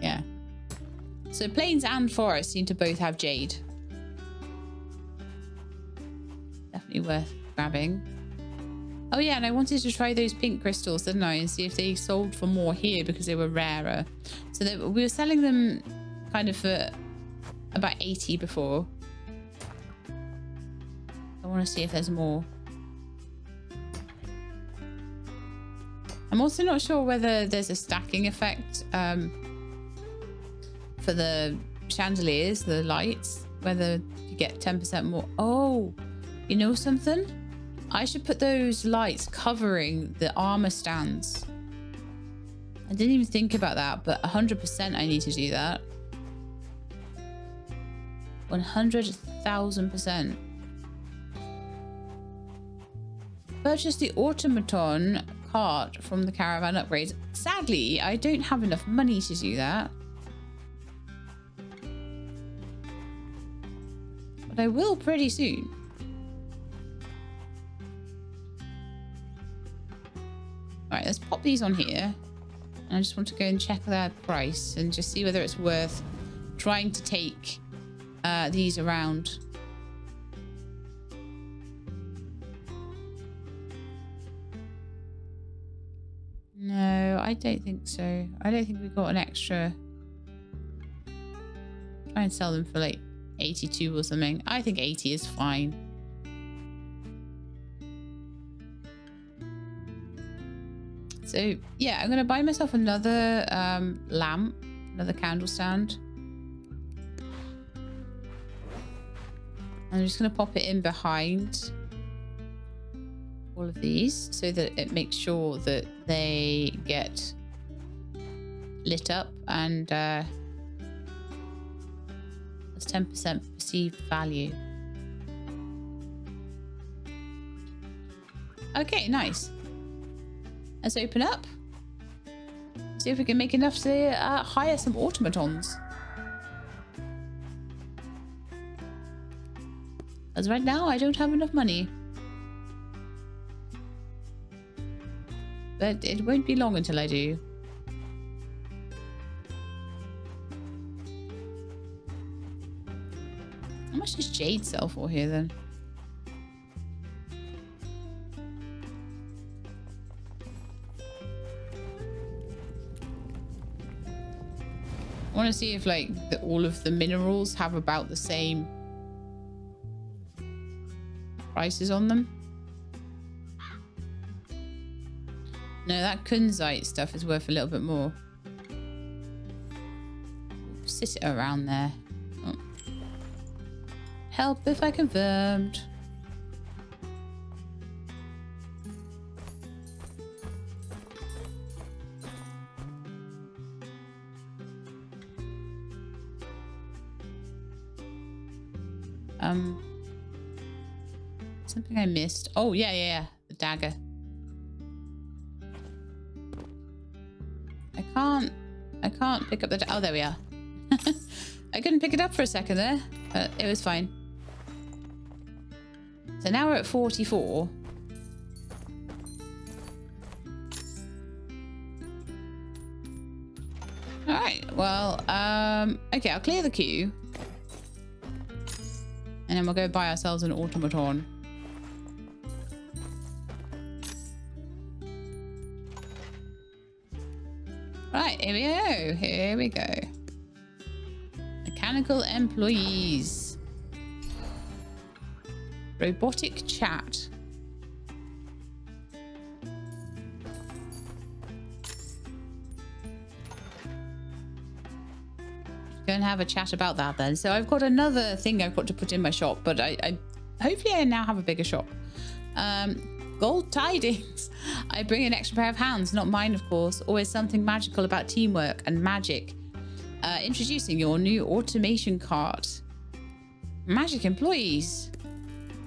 Yeah. So plains and forest seem to both have jade. Definitely worth grabbing. Oh yeah, and I wanted to try those pink crystals, didn't I? And see if they sold for more here because they were rarer. So we were selling them kind of for about 80 before. I want to see if there's more. I'm also not sure whether there's a stacking effect for the chandeliers, the lights, whether you get 10% more. Oh, you know something? I should put those lights covering the armor stands. I didn't even think about that, but 100% I need to do that. 100,000%. Purchase the automaton cart from the caravan upgrades. Sadly, I don't have enough money to do that. But I will pretty soon. Alright, let's pop these on here. And I just want to go and check their price and just see whether it's worth trying to take these around. No, I don't think so. I don't think we've got an extra. Try and sell them for like 82 or something. I think 80 is fine. So yeah, I'm gonna buy myself another lamp, another candle stand. I'm just gonna pop it in behind all of these so that it makes sure that they get lit up, and that's 10% perceived value. Okay, nice. Let's open up. See if we can make enough to hire some automatons. As right now, I don't have enough money. But it won't be long until I do. How much does jade sell for here then? I want to see if like all of the minerals have about the same prices on them. No, that kunzite stuff is worth a little bit more. Sit it around there. Oh. Help if I confirmed. Something I missed. Oh, yeah. The dagger. I can't pick up the... Oh, there we are. I couldn't pick it up for a second there, but it was fine. So now we're at 44. All right. Well, okay, I'll clear the queue. And then we'll go buy ourselves an automaton. Right, here we go. Here we go. Mechanical employees. Robotic chat. Go and have a chat about that then. So I've got another thing I've got to put in my shop, but I hopefully I now have a bigger shop. Gold tidings. I bring an extra pair of hands, not mine of course. Always something magical about teamwork and magic. Introducing your new automation cart. Magic employees.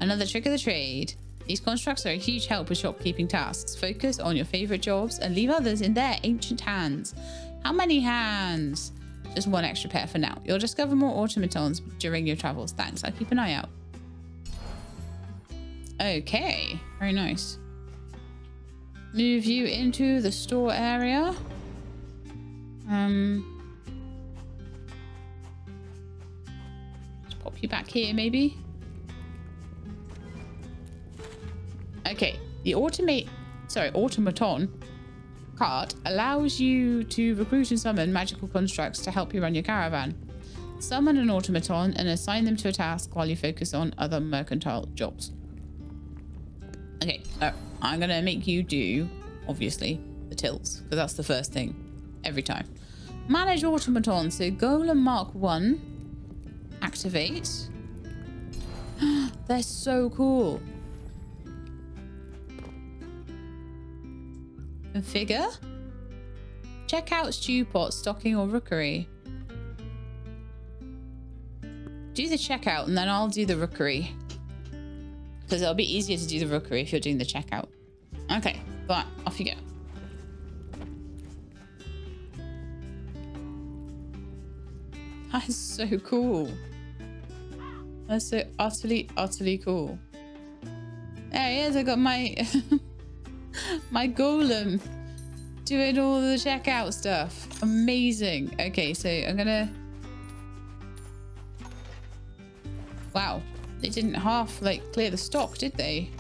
Another trick of the trade. These constructs are a huge help with shopkeeping tasks. Focus on your favorite jobs and leave others in their ancient hands. How many hands? Just one extra pair for now. You'll discover more automatons during your travels. Thanks. I'll keep an eye out. Okay. Very nice. Move you into the store area. Let's pop you back here, maybe. Okay. The automaton cart allows you to recruit and summon magical constructs to help you run your caravan. Summon an automaton and assign them to a task while you focus on other mercantile jobs. Okay, so I'm gonna make you do, obviously, the tills, because that's the first thing every time. Manage automaton. So Golem Mark 1. Activate. They're so cool. Configure. Check out stew pot, stocking, or rookery. Do the checkout and then I'll do the rookery. Because it'll be easier to do the rookery if you're doing the checkout. Okay, but off you go. That is so cool. That's so utterly, utterly cool. There he is. I got my my golem doing all the checkout stuff. Amazing. Okay, so I'm gonna. Wow, they didn't half like clear the stock, did they?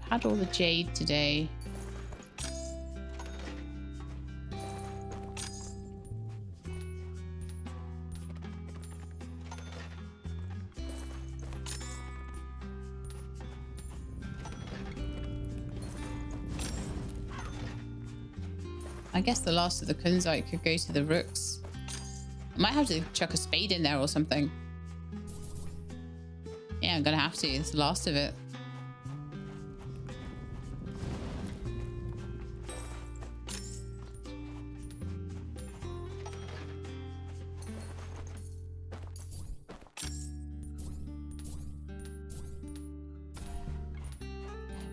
Had all the jade today. I guess the last of the kunzite could go to the rooks. I might have to chuck a spade in there or something. Yeah, I'm gonna have to. It's the last of it.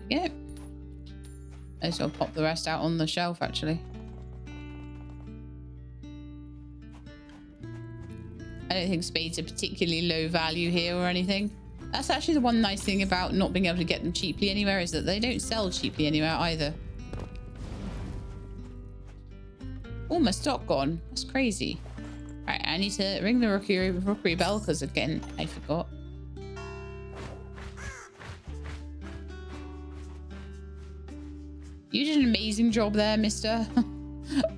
Yeah. I just will pop the rest out on the shelf actually. I don't think spades are particularly low value here or anything. That's actually the one nice thing about not being able to get them cheaply anywhere is that they don't sell cheaply anywhere either. Oh, my stock gone. That's crazy. Right, I need to ring the rookery bell because again, I forgot. You did an amazing job there, mister.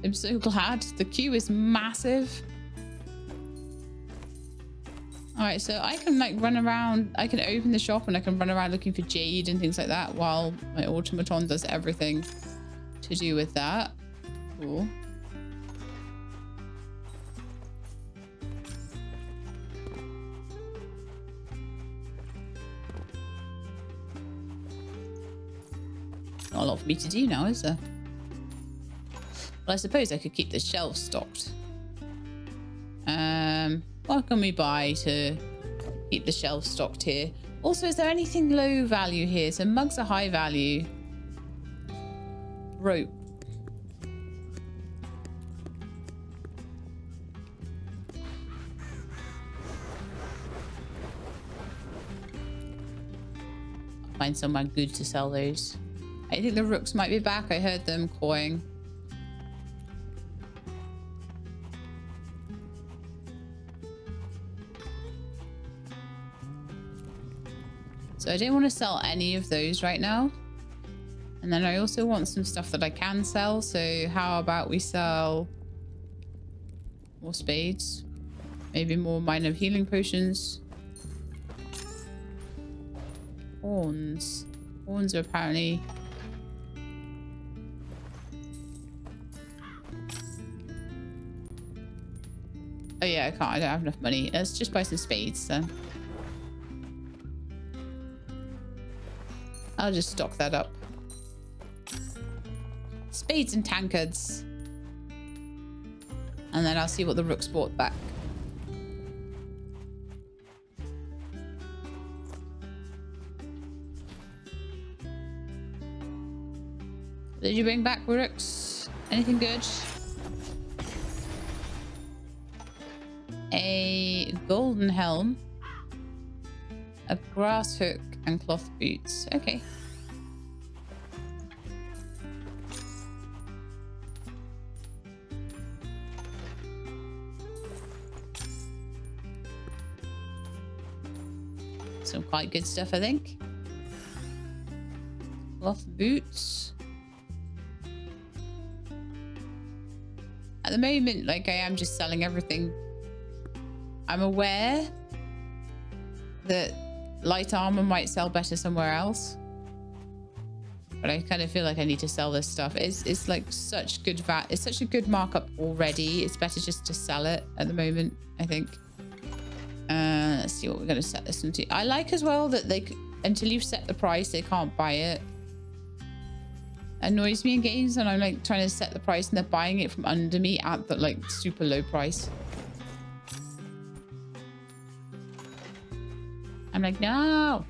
I'm so glad. The queue is massive. All right, so I can like run around. I can open the shop and I can run around looking for jade and things like that while my automaton does everything to do with that. Cool. Not a lot for me to do now, is there? Well, I suppose I could keep the shelves stocked. What can we buy to keep the shelves stocked here? Also, is there anything low value here? So mugs are high value. Rope. I'll find somewhere good to sell those. I think the rooks might be back. I heard them cawing. So I don't want to sell any of those right now. And then I also want some stuff that I can sell. So how about we sell more spades? Maybe more minor healing potions. Horns. Horns are apparently... Oh yeah, I can't. I don't have enough money. Let's just buy some spades then. I'll just stock that up. Spades and tankards. And then I'll see what the rooks brought back. Did you bring back rooks? Anything good? A golden helm. A grass hook and cloth boots. Okay. quite good stuff, I think. Cloth boots. At the moment, like, I am just selling everything. I'm aware that light armor might sell better somewhere else, but I kind of feel like I need to sell this stuff. It's like such good it's such a good markup already. It's better just to sell it at the moment, I think. Let's see what we're going to set this into. I like as well that until you've set the price, they can't buy it. Annoys me in games, and I'm like trying to set the price and they're buying it from under me at the like super low price. I'm like, no.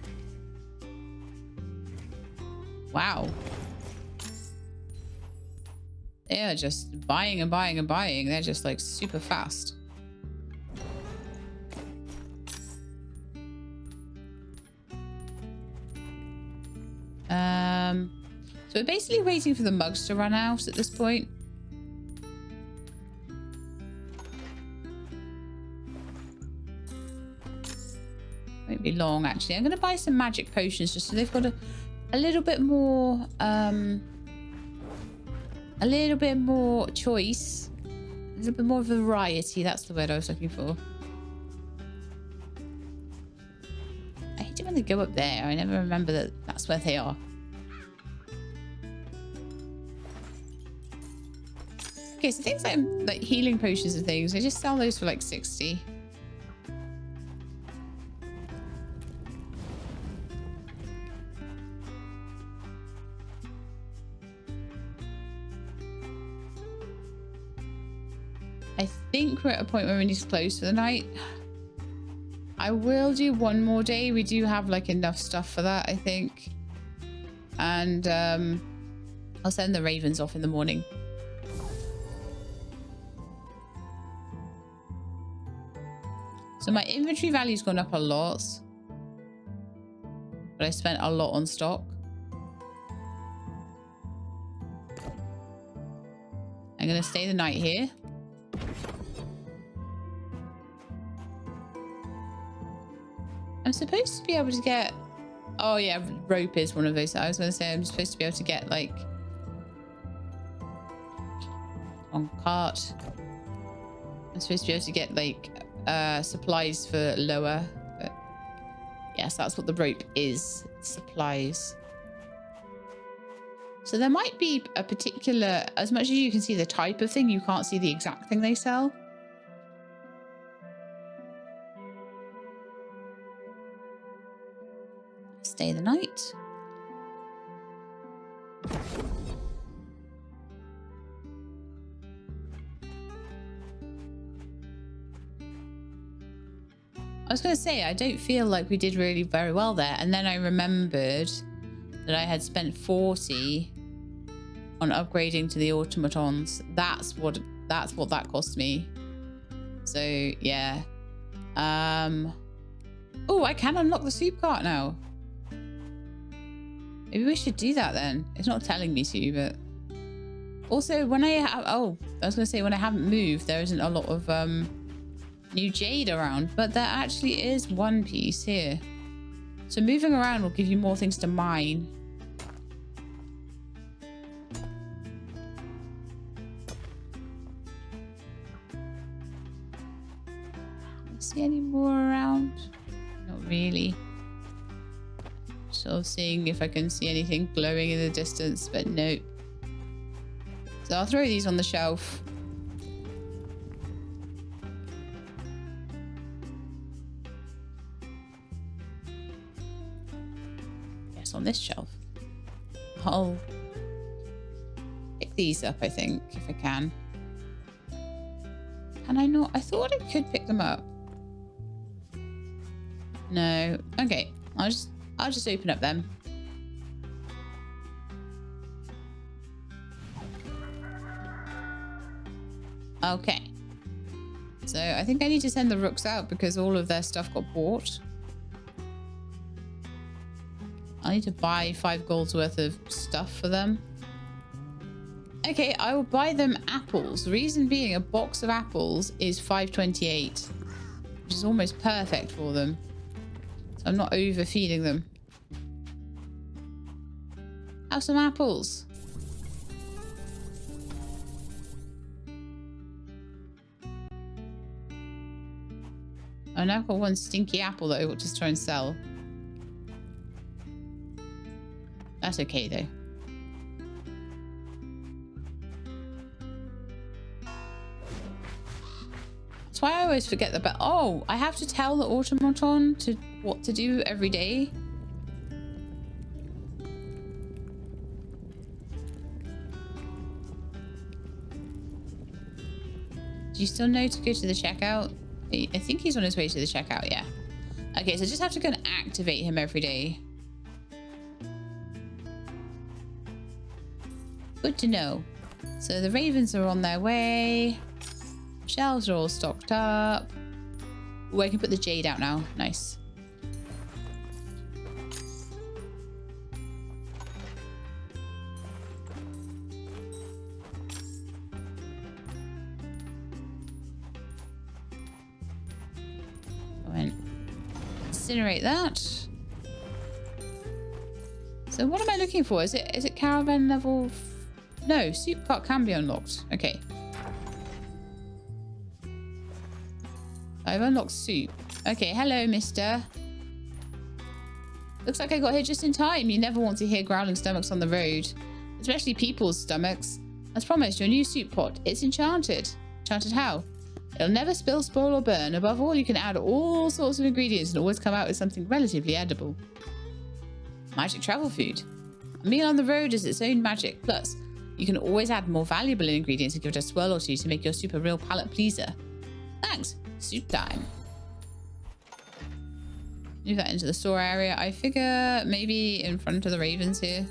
Wow. They're just buying and buying and buying. They're just like super fast. So we're basically waiting for the mugs to run out at this point. Won't be long, actually. I'm going to buy some magic potions just so they've got a little bit more choice, a little bit more variety. That's the word I was looking for. I hate it when they go up there. I never remember that that's where they are. Okay, so things like healing potions and things, I just sell those for like 60. I think we're at a point where we need to close for the night. I will do one more day. We do have like enough stuff for that, I think. And I'll send the ravens off in the morning. So my inventory value's gone up a lot. But I spent a lot on stock. I'm going to stay the night here. I'm supposed to be able to get... Oh yeah, rope is one of those. I was going to say I'm supposed to be able to get like... On cart. I'm supposed to be able to get like supplies for lower. But yes, that's what the rope is. Supplies. So there might be a particular... As much as you can see the type of thing, you can't see the exact thing they sell. Stay the night. I was going to say, I don't feel like we did really very well there. And then I remembered that I had spent 40 on upgrading to the automatons. That's what that cost me. So, yeah. Oh, I can unlock the soup cart now. Maybe we should do that then. It's not telling me to, but... Also, when I have... Oh, I was going to say, when I haven't moved, there isn't a lot of new jade around. But there actually is one piece here. So moving around will give you more things to mine. See any more around? Not really. Sort of seeing if I can see anything glowing in the distance, but nope. So I'll throw these on the shelf. Yes, on this shelf. I'll pick these up, I think, if I can. Can I not? I thought I could pick them up. No. Okay. I'll just open up them. Okay. So I think I need to send the rooks out because all of their stuff got bought. I need to buy 5 gold's worth of stuff for them. Okay, I will buy them apples. Reason being, a box of apples is 5.28, which is almost perfect for them. I'm not overfeeding them. Have some apples. Oh, now I've got one stinky apple that I will just try and sell. That's okay though. That's why I always forget that. Oh, I have to tell the automaton what to do every day. Do you still know to go to the checkout? I think he's on his way to the checkout, yeah. Okay, so I just have to go and activate him every day. Good to know. So the ravens are on their way. Shelves are all stocked up. Oh, I can put the jade out now. Nice. Incinerate that. So what am I looking for? Is it caravan level? No, soup cart can be unlocked. Okay. I've unlocked soup. Okay, hello, mister. Looks like I got here just in time. You never want to hear growling stomachs on the road, especially people's stomachs. As promised, your new soup pot. It's enchanted. Enchanted how? It'll never spill, spoil, or burn. Above all, you can add all sorts of ingredients and always come out with something relatively edible. Magic travel food. A meal on the road is its own magic. Plus, you can always add more valuable ingredients and give it a swirl or two to make your soup a real palate pleaser. Thanks. Soup time. Move that into the store area. I figure maybe in front of the ravens here.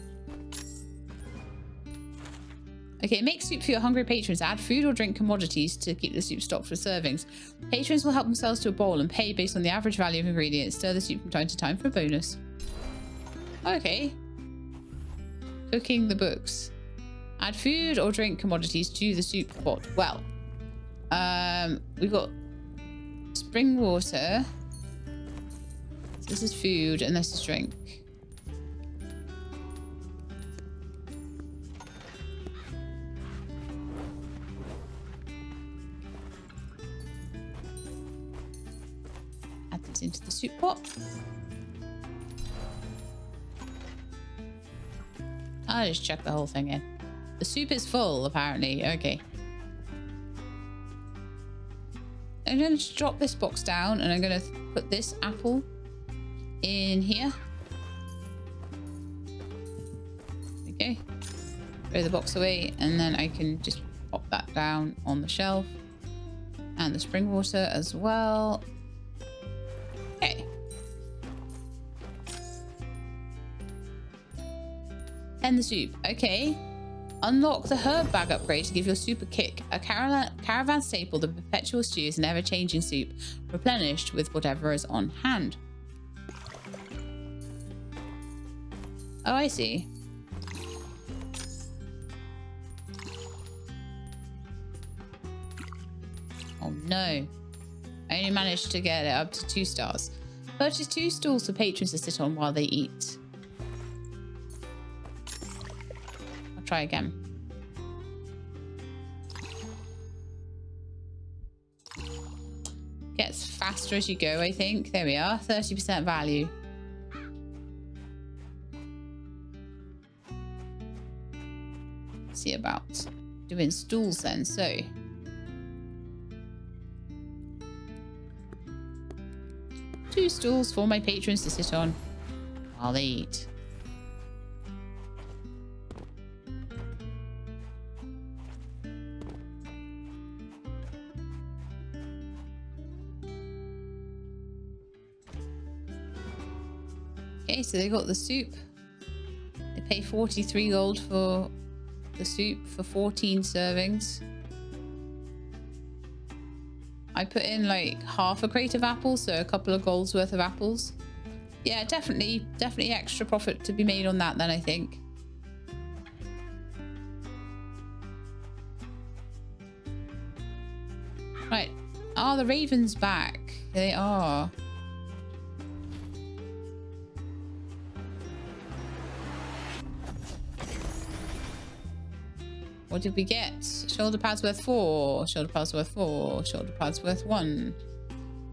Okay, make soup for your hungry patrons. Add food or drink commodities to keep the soup stocked for servings. Patrons will help themselves to a bowl and pay based on the average value of ingredients. Stir the soup from time to time for a bonus. Okay. Cooking the books. Add food or drink commodities to the soup pot. Well, we've got spring water. So this is food and this is drink. Into the soup pot. I'll just chuck the whole thing in. The soup is full, apparently. Okay. I'm going to drop this box down and I'm going to put this apple in here. Okay. Throw the box away and then I can just pop that down on the shelf. And the spring water as well. Okay. And the soup. Okay. Unlock the herb bag upgrade to give your soup a kick. A caravan staple, the perpetual stew is an ever-changing soup, replenished with whatever is on hand. Oh, I see. Oh no. I only managed to get it up to 2 stars. Purchase 2 stools for patrons to sit on while they eat. I'll try again. Gets faster as you go, I think. There we are. 30% value. See about doing stools then. So... two stools for my patrons to sit on while they eat. Okay, so they got the soup. They pay 43 gold for the soup for 14 servings. I put in like half a crate of apples, so a couple of golds worth of apples. Yeah, definitely extra profit to be made on that then, I think. Right. Are the ravens back? They are. What did we get? Shoulder pads worth 4. Shoulder pads worth 4. Shoulder pads worth 1.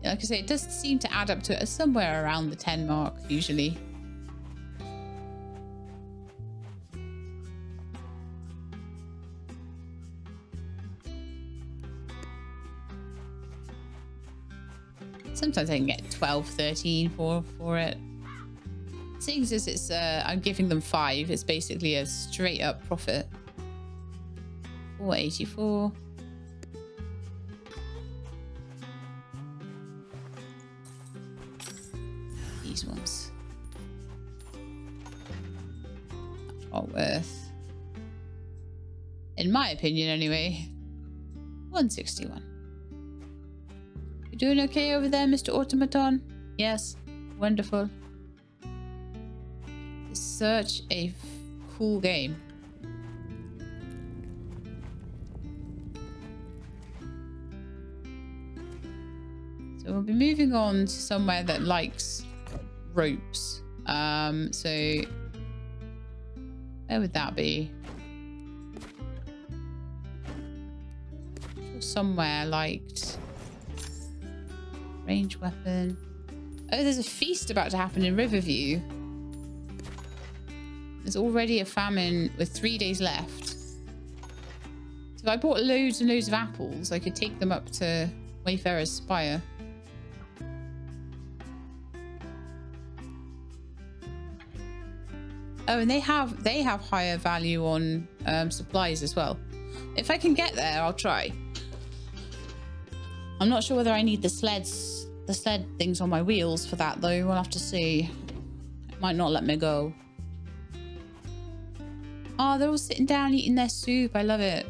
Like I say, it does seem to add up to somewhere around the 10 mark, usually. Sometimes I can get 12, 13 for it. Seeing as it's, I'm giving them 5, it's basically a straight up profit. 484. These ones are worth, in my opinion anyway, 161. You doing okay over there, Mr. Automaton? Yes, wonderful. It's such a cool game. So we'll be moving on to somewhere that likes ropes. So where would that be? Somewhere liked range weapon. Oh, there's a feast about to happen in Riverview. There's already a famine with 3 days left. So if I bought loads and loads of apples, I could take them up to Wayfarer's Spire. Oh, and they have higher value on supplies as well. If I can get there, I'll try. I'm not sure whether I need the sled things on my wheels for that though. We'll have to see. It might not let me go. Oh, they're all sitting down eating their soup. I love it.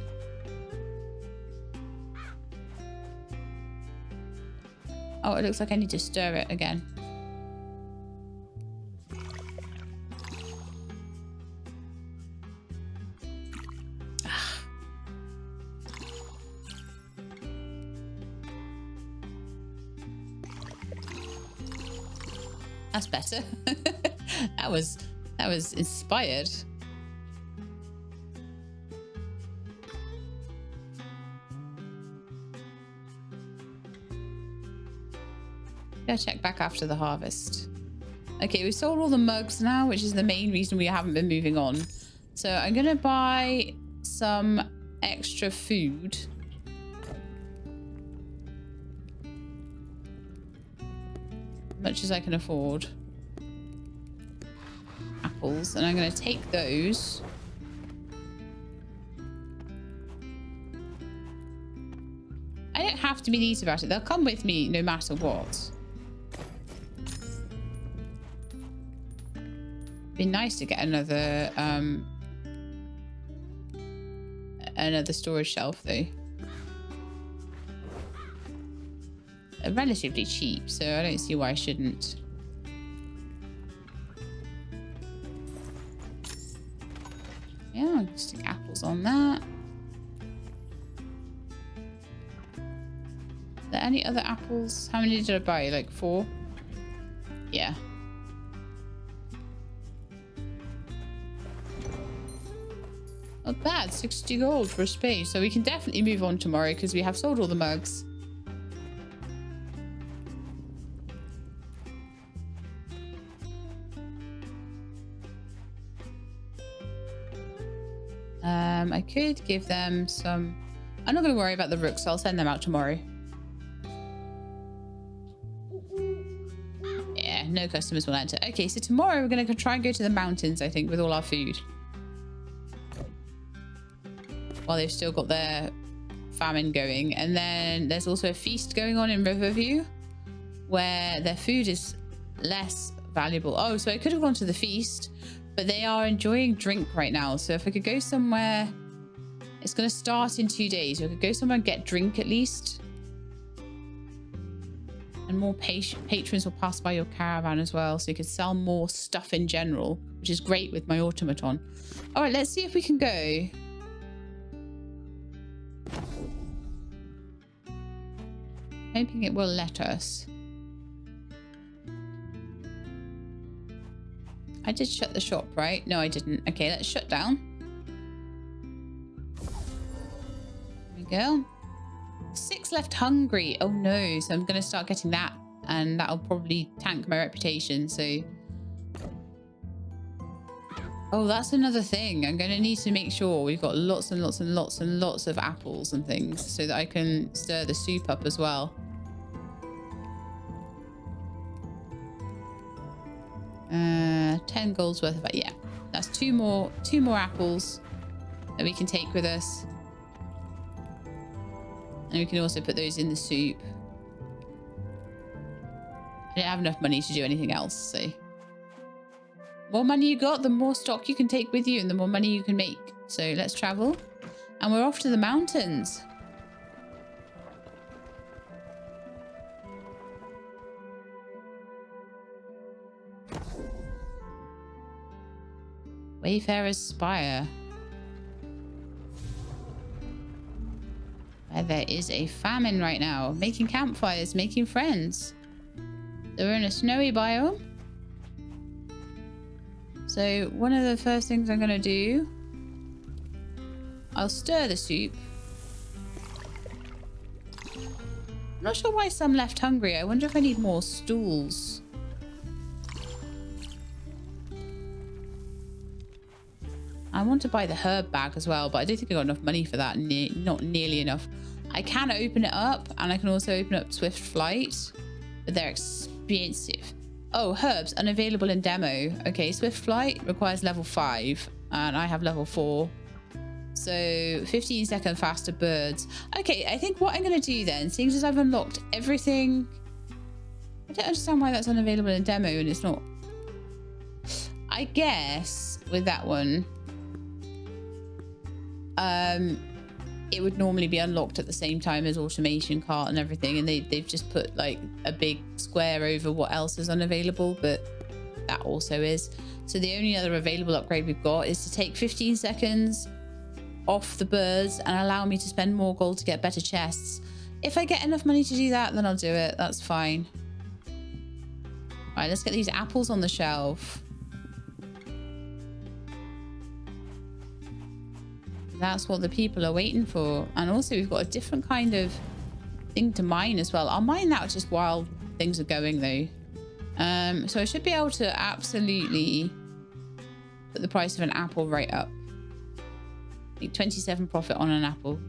Oh, it looks like I need to stir it again. That's better. that was inspired. Gotta check back after the harvest. Okay, we've sold all the mugs now, which is the main reason we haven't been moving on. So I'm gonna buy some extra food. Much as I can afford. Apples, and I'm going to take those. I don't have to be neat about it. They'll come with me no matter what. It'd be nice to get another storage shelf though. Relatively cheap, so I don't see why I shouldn't. Yeah, I'll stick apples on that. Are there any other apples? How many did I buy? Like 4? Yeah. Not bad, 60 gold for a space. So we can definitely move on tomorrow because we have sold all the mugs. I could give them some... I'm not going to worry about the rooks, so I'll send them out tomorrow. Yeah, no customers will enter. Okay, so tomorrow we're going to try and go to the mountains, I think, with all our food. While they've still got their famine going. And then there's also a feast going on in Riverview where their food is less valuable. Oh, so I could have gone to the feast, but they are enjoying drink right now. So if I could go somewhere, it's going to start in 2 days. So I could go somewhere and get drink at least. And more patrons will pass by your caravan as well. So you could sell more stuff in general, which is great with my automaton. All right, let's see if we can go. Hoping it will let us. I did shut the shop, right? No, I didn't. Okay, let's shut down. go. 6 left hungry. Oh no. So I'm going to start getting that. And that'll probably tank my reputation. So... Oh, that's another thing. I'm going to need to make sure we've got lots and lots and lots and lots of apples and things so that I can stir the soup up as well. 10 gold's worth of that. Yeah, that's two more apples that we can take with us. And we can also put those in the soup. I didn't have enough money to do anything else, so... More money you got, the more stock you can take with you and the more money you can make. So let's travel. And we're off to the mountains. Wayfarer's Spire. Where there is a famine right now. Making campfires, making friends. So we're in a snowy biome. So one of the first things I'm going to do, I'll stir the soup. I'm not sure why some left hungry. I wonder if I need more stools. I want to buy the herb bag as well, but I don't think I got enough money for that. Not nearly enough. I can open it up, and I can also open up Swift Flight, but they're expensive. Oh, herbs unavailable in demo. Okay, Swift Flight requires level 5 and I have level 4. So 15-second faster birds. Okay, I think what I'm going to do then, seeing as I've unlocked everything... I don't understand why that's unavailable in demo and it's not. I guess with that one, it would normally be unlocked at the same time as automation cart and everything, and they've just put like a big square over what else is unavailable, but that also is. So the only other available upgrade we've got is to take 15 seconds off the birds and allow me to spend more gold to get better chests. If I get enough money to do that, then I'll do it. That's fine. All right, let's get these apples on the shelf. That's what the people are waiting for. And also we've got a different kind of thing to mine as well. I'll mine that just while things are going though. So I should be able to absolutely put the price of an apple right up. Make 27 profit on an apple.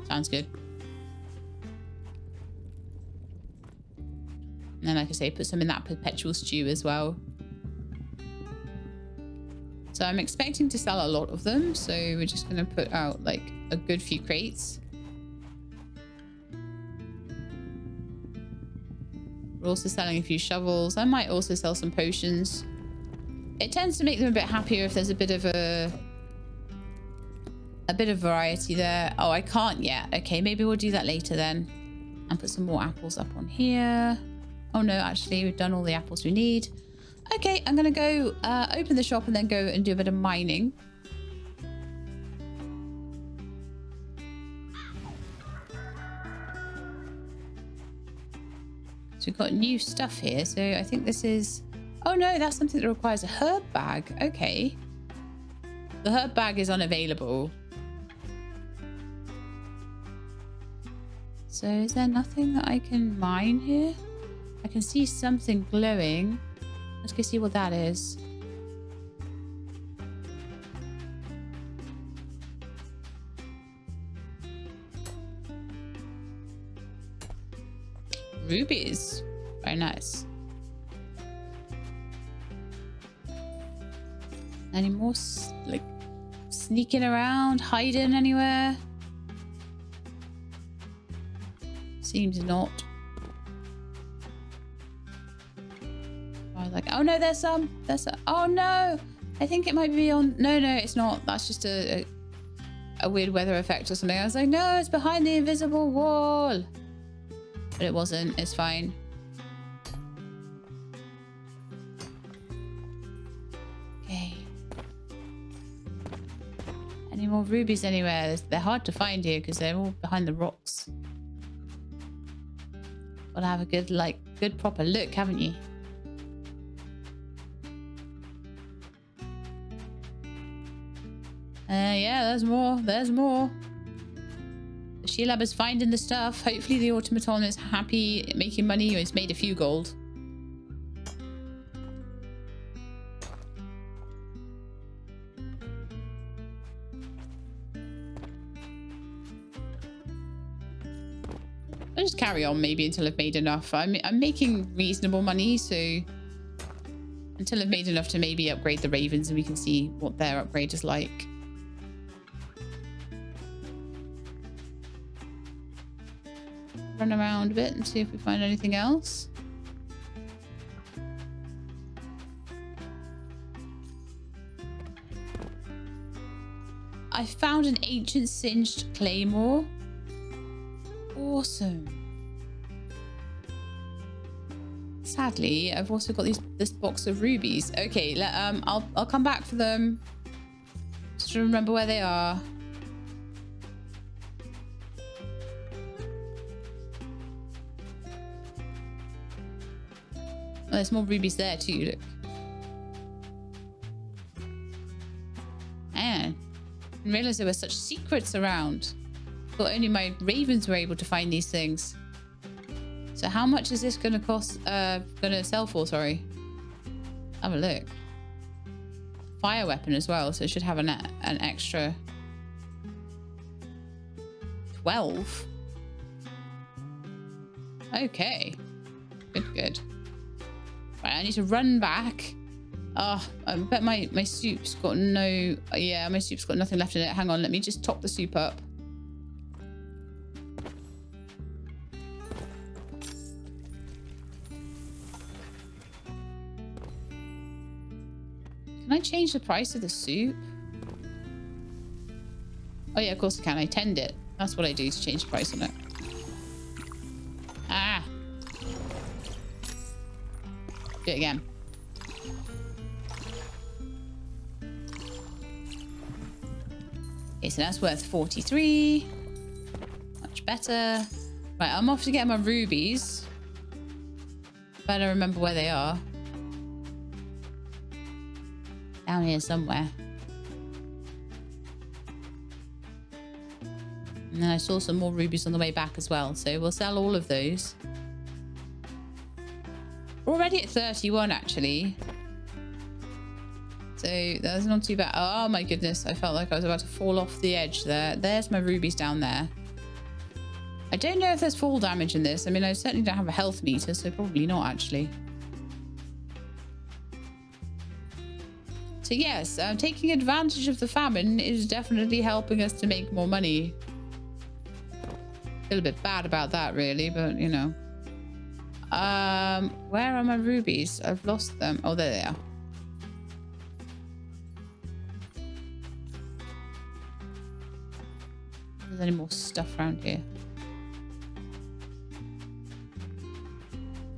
Sounds good. And then, like I say, put some in that perpetual stew as well. So I'm expecting to sell a lot of them. So we're just going to put out like a good few crates. We're also selling a few shovels. I might also sell some potions. It tends to make them a bit happier if there's a bit of variety there. Oh, I can't yet. Okay, maybe we'll do that later then. And put some more apples up on here. Oh no, actually we've done all the apples we need. Okay, I'm going to go open the shop and then go and do a bit of mining. So we've got new stuff here. So I think this is... Oh no, that's something that requires a herb bag. Okay. The herb bag is unavailable. So is there nothing that I can mine here? I can see something glowing. Let's go see what that is. Rubies. Very nice. Any more like sneaking around, hiding anywhere? Seems not. Like, oh no, there's some. Oh no, I think it might be on. No, it's not. That's just a weird weather effect or something. I was like, no, it's behind the invisible wall. But it wasn't. It's fine. Okay. Any more rubies anywhere? They're hard to find here because they're all behind the rocks. Gotta have a good proper look, haven't you? Yeah, there's more. LadyShelab is finding the stuff. Hopefully the automaton is happy making money. It's made a few gold. I'll just carry on maybe until I've made enough. I'm making reasonable money, so until I've made enough to maybe upgrade the ravens and we can see what their upgrade is like. Run around a bit and see if we find anything else. I found an ancient singed claymore. Awesome. Sadly, I've also got this box of rubies. Okay, I'll come back for them. Just to remember where they are. Oh, there's more rubies there too, look. Man, I didn't realize there were such secrets around. Thought only my ravens were able to find these things. So how much is this gonna cost, gonna sell for, sorry? Have a look. Fire weapon as well, so it should have an extra 12. Okay. Good. Right, I need to run back. Oh, I bet my soup's got no... Yeah, my soup's got nothing left in it. Hang on, let me just top the soup up. Can I change the price of the soup? Oh yeah, of course I can. I tend it. That's what I do to change the price on it. Ah. Do it again. Okay, so that's worth 43. Much better. Right, I'm off to get my rubies. Better remember where they are. Down here somewhere. And then I saw some more rubies on the way back as well. So we'll sell all of those. We're already at 31 actually. So that's not too bad. Oh my goodness. I felt like I was about to fall off the edge there. There's my rubies down there. I don't know if there's fall damage in this. I mean, I certainly don't have a health meter, so probably not actually. So yes, taking advantage of the famine is definitely helping us to make more money. A little bit bad about that really, but you know. Where are my rubies? I've lost them. Oh, there they are. Is there any more stuff around here?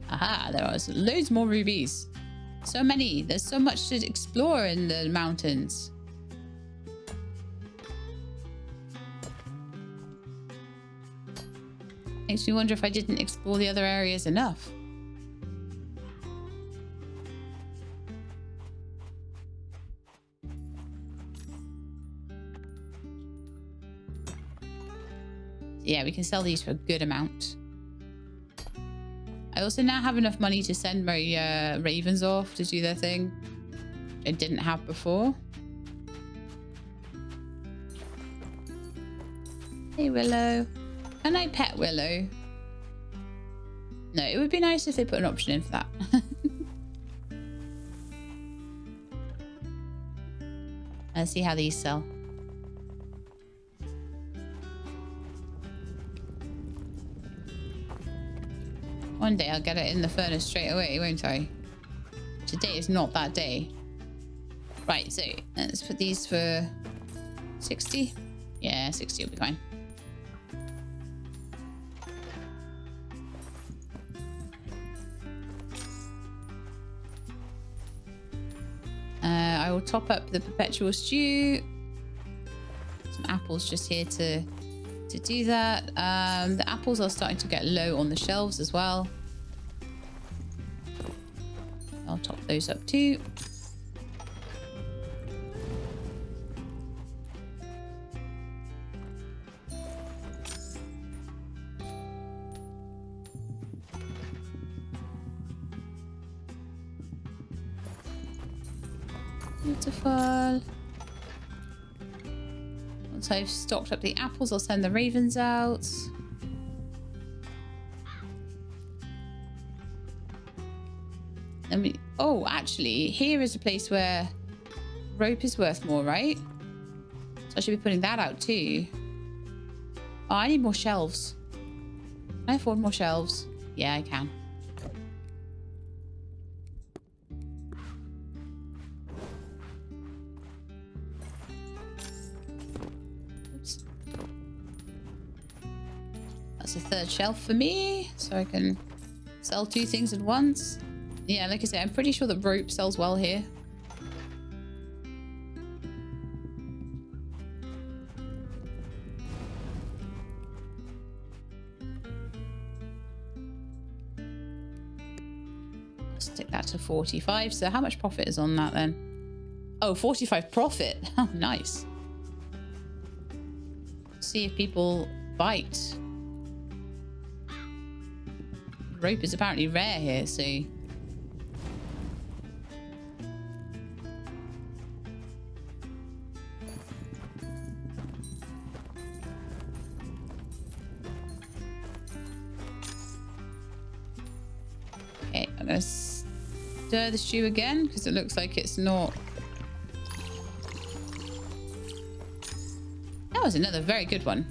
Aha, there are loads more rubies. So many. There's so much to explore in the mountains. Makes me wonder if I didn't explore the other areas enough. Yeah, we can sell these for a good amount. I also now have enough money to send my ravens off to do their thing. I didn't have before. Hey, Willow. Can I pet Willow? No, it would be nice if they put an option in for that. Let's see how these sell. One day I'll get it in the furnace straight away, won't I? Today is not that day. Right, so let's put these for 60. Yeah, 60 will be fine. I will top up the perpetual stew. Some apples just here to do that. The apples are starting to get low on the shelves as well. I'll top those up too. Beautiful. Once I've stocked up the apples, I'll send the ravens out. Oh, actually, here is a place where rope is worth more, right? So I should be putting that out too. Oh, I need more shelves. Can I afford more shelves? Yeah, I can. Oops. That's a third shelf for me, so I can sell 2 things at once. Yeah, like I said, I'm pretty sure that rope sells well here. Stick that to 45. So how much profit is on that then? Oh, 45 profit. Oh, nice. See if people bite. Rope is apparently rare here, so... Okay, I'm going to stir the stew again because it looks like it's not... That was another very good one.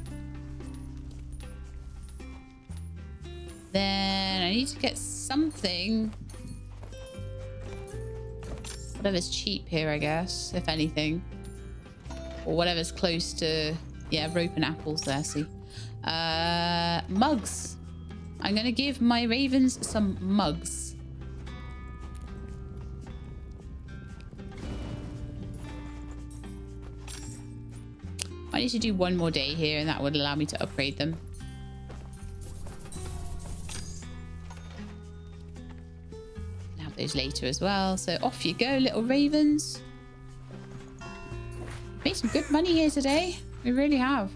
Then I need to get something. Whatever's cheap here, I guess, if anything. Or whatever's close to... Yeah, rope and apples there, see. Mugs. I'm going to give my ravens some mugs. I need to do one more day here and that would allow me to upgrade them. I'll have those later as well. So off you go, little ravens. Made some good money here today. We really have.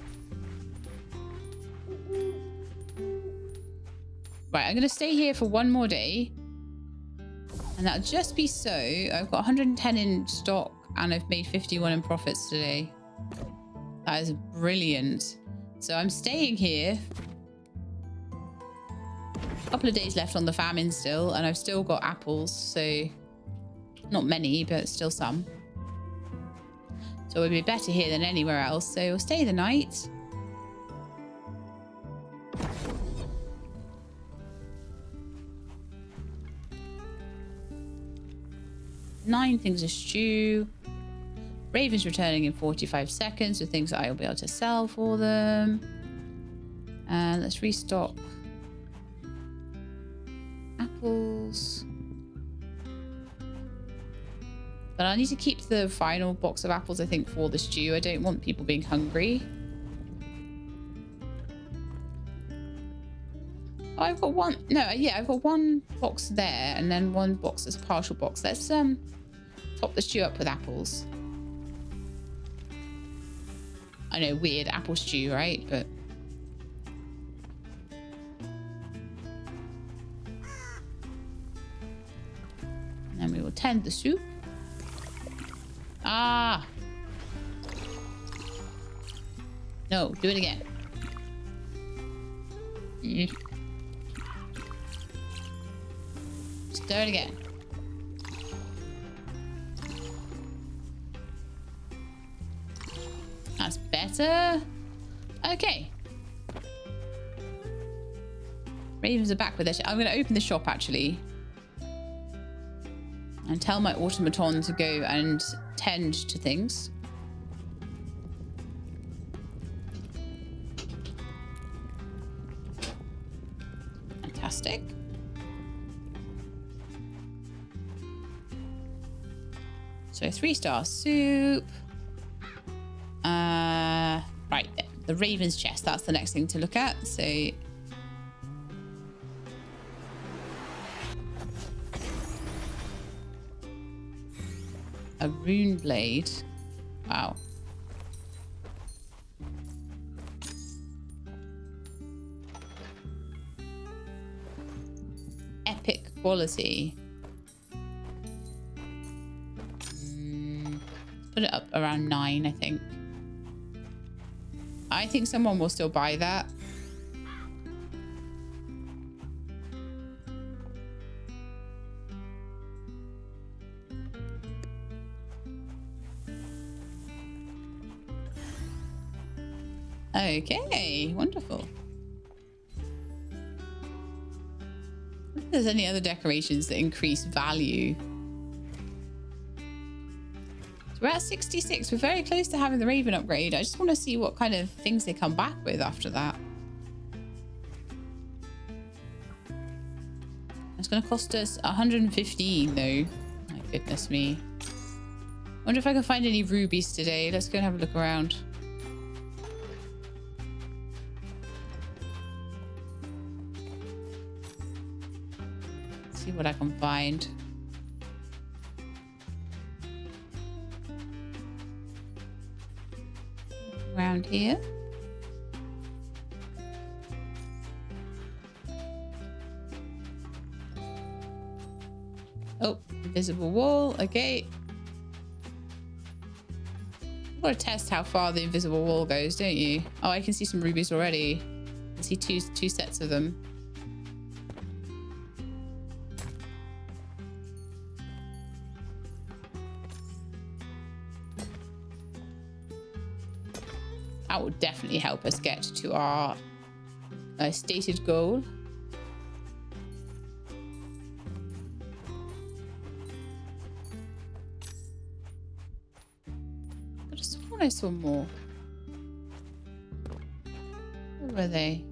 Right, I'm going to stay here for one more day. And that'll just be so. I've got 110 in stock and I've made 51 in profits today. That is brilliant. So I'm staying here. A couple of days left on the famine still. And I've still got apples. So not many, but still some. So it'll be better here than anywhere else. So we'll stay the night. Nine things of stew. Ravens returning in 45 seconds with things that I'll be able to sell for them. And let's restock. Apples. But I need to keep the final box of apples, I think, for the stew. I don't want people being hungry. Oh, I've got one. No, yeah, I've got one box there and then one box that's a partial box. Let's top the stew up with apples. I know, weird apple stew, right? But and then we will tend the soup. Ah! No, do it again. Stir it again. That's better. Okay. Ravens are back with their... I'm going to open the shop, actually. And tell my automaton to go and tend to things. Fantastic. So 3-star soup. Right, the Raven's chest. That's the next thing to look at. So a rune blade. Wow. Epic quality. Put it up around 9, I think. I think someone will still buy that. Okay, wonderful. If there's any other decorations that increase value. So we're at 66. We're very close to having the Raven upgrade. I just want to see what kind of things they come back with after that. It's going to cost us 115 though. My goodness me. Wonder if I can find any rubies today. Let's go and have a look around. See what I can find. Around here. Oh, invisible wall. Okay. You've got to test how far the invisible wall goes, don't you? Oh, I can see some rubies already. I can see two sets of them. That will definitely help us get to our stated goal. I just thought I saw more. Where were they?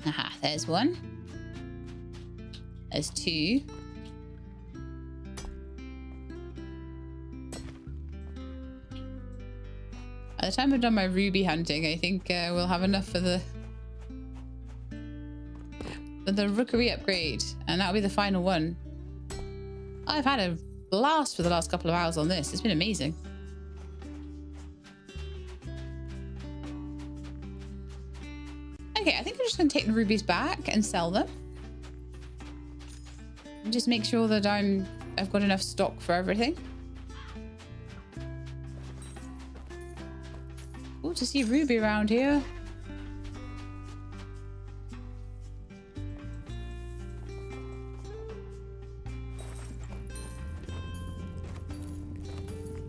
Aha, there's one. There's two. By the time I've done my ruby hunting, I think we'll have enough for the rookery upgrade, and that'll be the final one. I've had a blast for the last couple of hours on this. It's been amazing. Okay, I think I'm just going to take the rubies back and sell them. And just make sure that I've got enough stock for everything. Oh, to see ruby around here.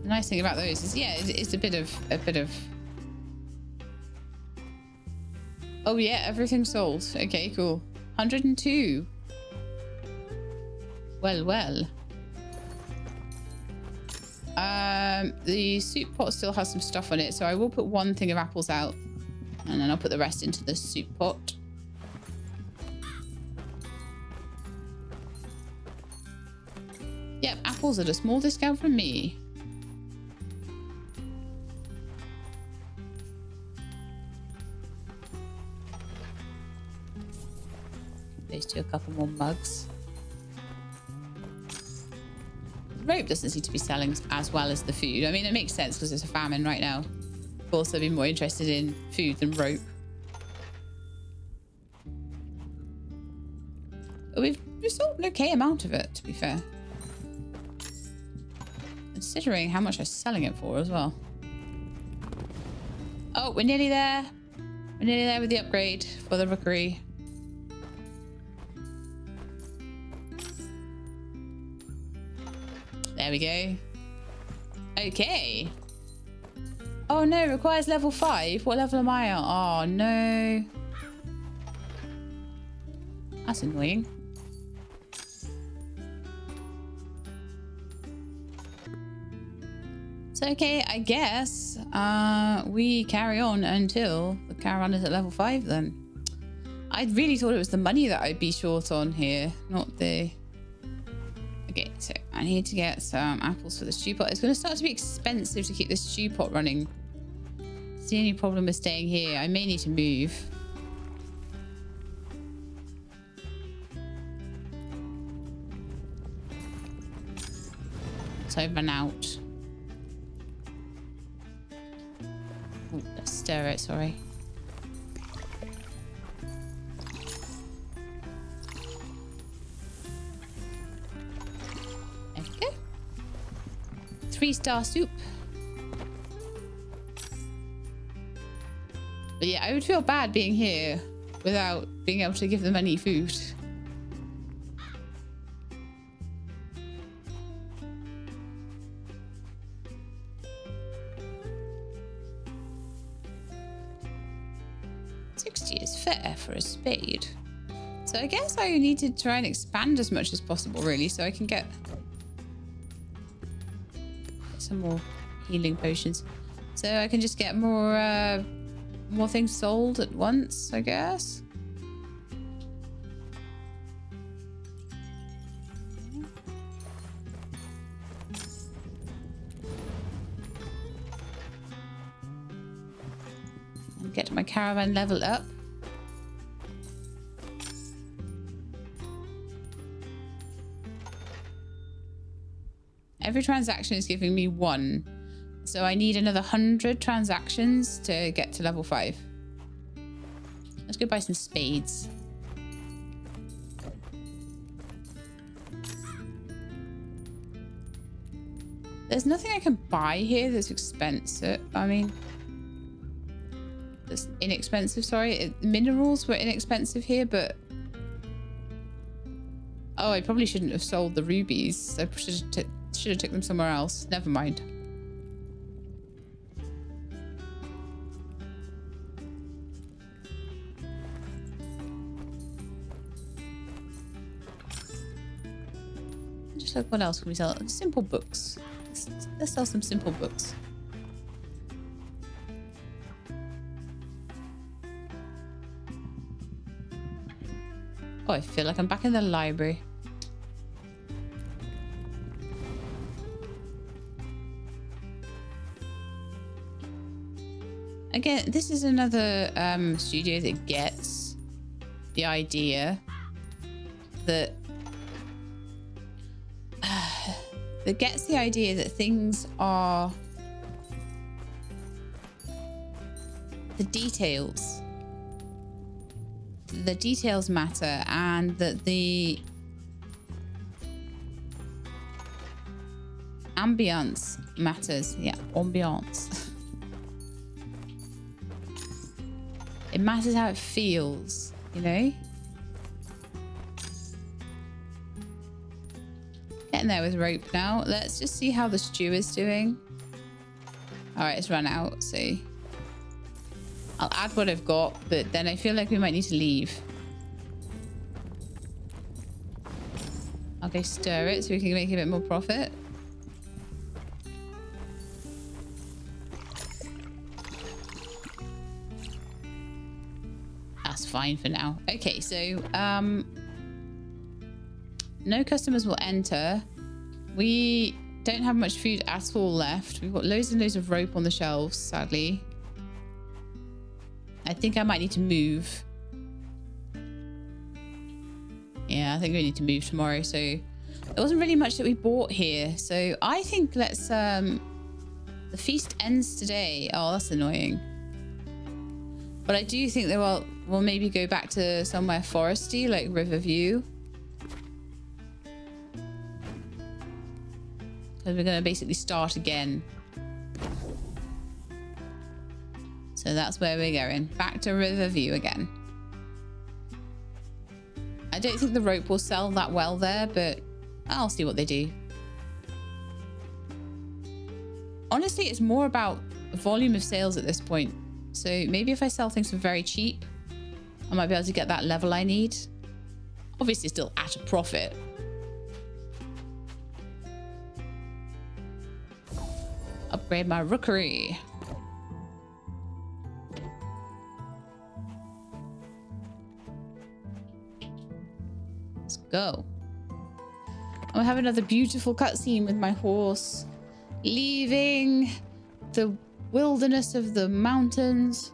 The nice thing about those is, yeah, it's a bit of. Oh yeah, everything's sold. Okay, cool. 102. Well. The soup pot still has some stuff on it, so I will put one thing of apples out, and then I'll put the rest into the soup pot. Yep, apples at a small discount from me. Those two, a couple more mugs. Rope doesn't seem to be selling as well as the food. I mean, it makes sense because there's a famine right now. Of course, I'd be more interested in food than rope. But we've sold an okay amount of it, to be fair. Considering how much I'm selling it for as well. Oh, we're nearly there. We're nearly there with the upgrade for the rookery. There we go. Okay. Oh no, requires level 5. What level am I at? Oh no. That's annoying. So okay, I guess we carry on until the caravan is at level 5 then. I really thought it was the money that I'd be short on here, not the... Okay, so I need to get some apples for the stew pot. It's going to start to be expensive to keep this stew pot running. It's the only problem with staying here. I may need to move. So I've run out. Ooh, let's stir it, sorry. 3-star soup. But yeah, I would feel bad being here without being able to give them any food. $60 is fair for a spade. So I guess I need to try and expand as much as possible, really, so I can get some more healing potions. So I can just get more things sold at once, I guess. And get my caravan level up. Every transaction is giving me 1. So I need another 100 transactions to get to level 5. Let's go buy some spades. There's nothing I can buy here that's expensive. I mean, that's inexpensive, sorry. Minerals were inexpensive here, but... Oh, I probably shouldn't have sold the rubies. I should have took them somewhere else. Never mind. Just like, what else can we sell? Simple books. Let's sell some simple books. Oh, I feel like I'm back in the library. Again, this is another studio that gets the idea that things are the details. The details matter, and that the ambience matters. Yeah, ambiance. It matters how it feels, you know? Getting there with rope now. Let's just see how the stew is doing. All right, it's run out, so I'll add what I've got, but then I feel like we might need to leave. I'll go stir it so we can make a bit more profit. That's fine for now. Okay, so no customers will enter. We don't have much food at all left. We've got loads and loads of rope on the shelves, sadly. I think I might need to move. Yeah, I think we need to move tomorrow. So there wasn't really much that we bought here. So I think let's... the feast ends today. Oh, that's annoying. But I do think that we'll maybe go back to somewhere foresty, like Riverview. Because we're going to basically start again. So that's where we're going. Back to Riverview again. I don't think the rope will sell that well there, but I'll see what they do. Honestly, it's more about volume of sales at this point. So maybe if I sell things for very cheap, I might be able to get that level I need. Obviously still at a profit. Upgrade my rookery. Let's go. I'll have another beautiful cutscene with my horse leaving the wilderness of the mountains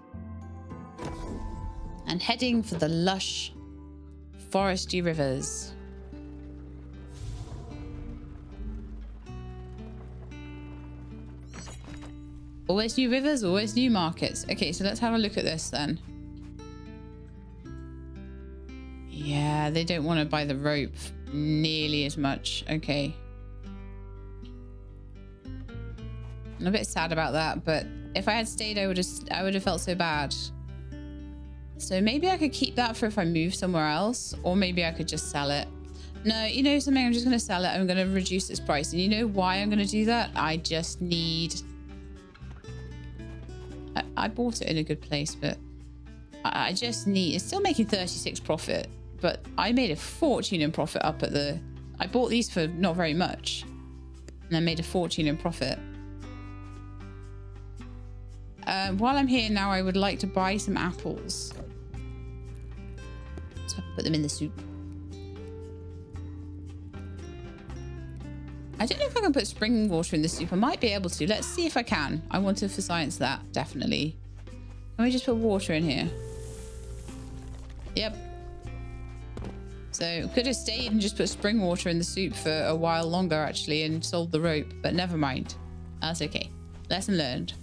and heading for the lush foresty rivers. Always new rivers, always new markets. Okay, so let's have a look at this then. Yeah, they don't want to buy the rope nearly as much. Okay. I'm a bit sad about that, but if I had stayed, I would have felt so bad. So maybe I could keep that for if I move somewhere else, or maybe I could just sell it. No, you know something? I'm just going to sell it. I'm going to reduce its price. And you know why I'm going to do that? I just need... I bought it in a good place, but I just need... It's still making 36 profit, but I made a fortune in profit up at the... I bought these for not very much, and I made a fortune in profit. While I'm here now, I would like to buy some apples. So I can put them in the soup. I don't know if I can put spring water in the soup. I might be able to. Let's see if I can. I want to for science that, definitely. Can we just put water in here? Yep. So could have stayed and just put spring water in the soup for a while longer, actually, and sold the rope. But never mind. That's okay. Lesson learned.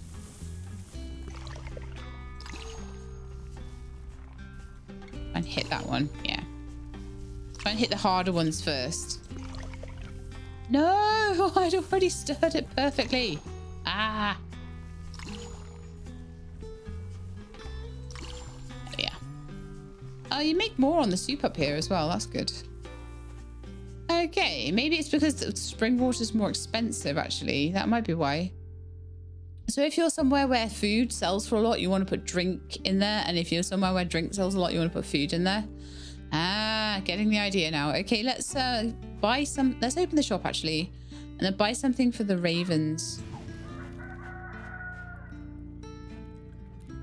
Try and hit that one. Yeah. Try and hit the harder ones first. No! I'd already stirred it perfectly. Ah. Oh, yeah. Oh, you make more on the soup up here as well. That's good. Okay. Maybe it's because the spring water is more expensive, actually. That might be why. So if you're somewhere where food sells for a lot, you want to put drink in there. And if you're somewhere where drink sells a lot, you want to put food in there. Ah, getting the idea now. Okay, let's buy some. Let's open the shop, actually. And then buy something for the ravens. You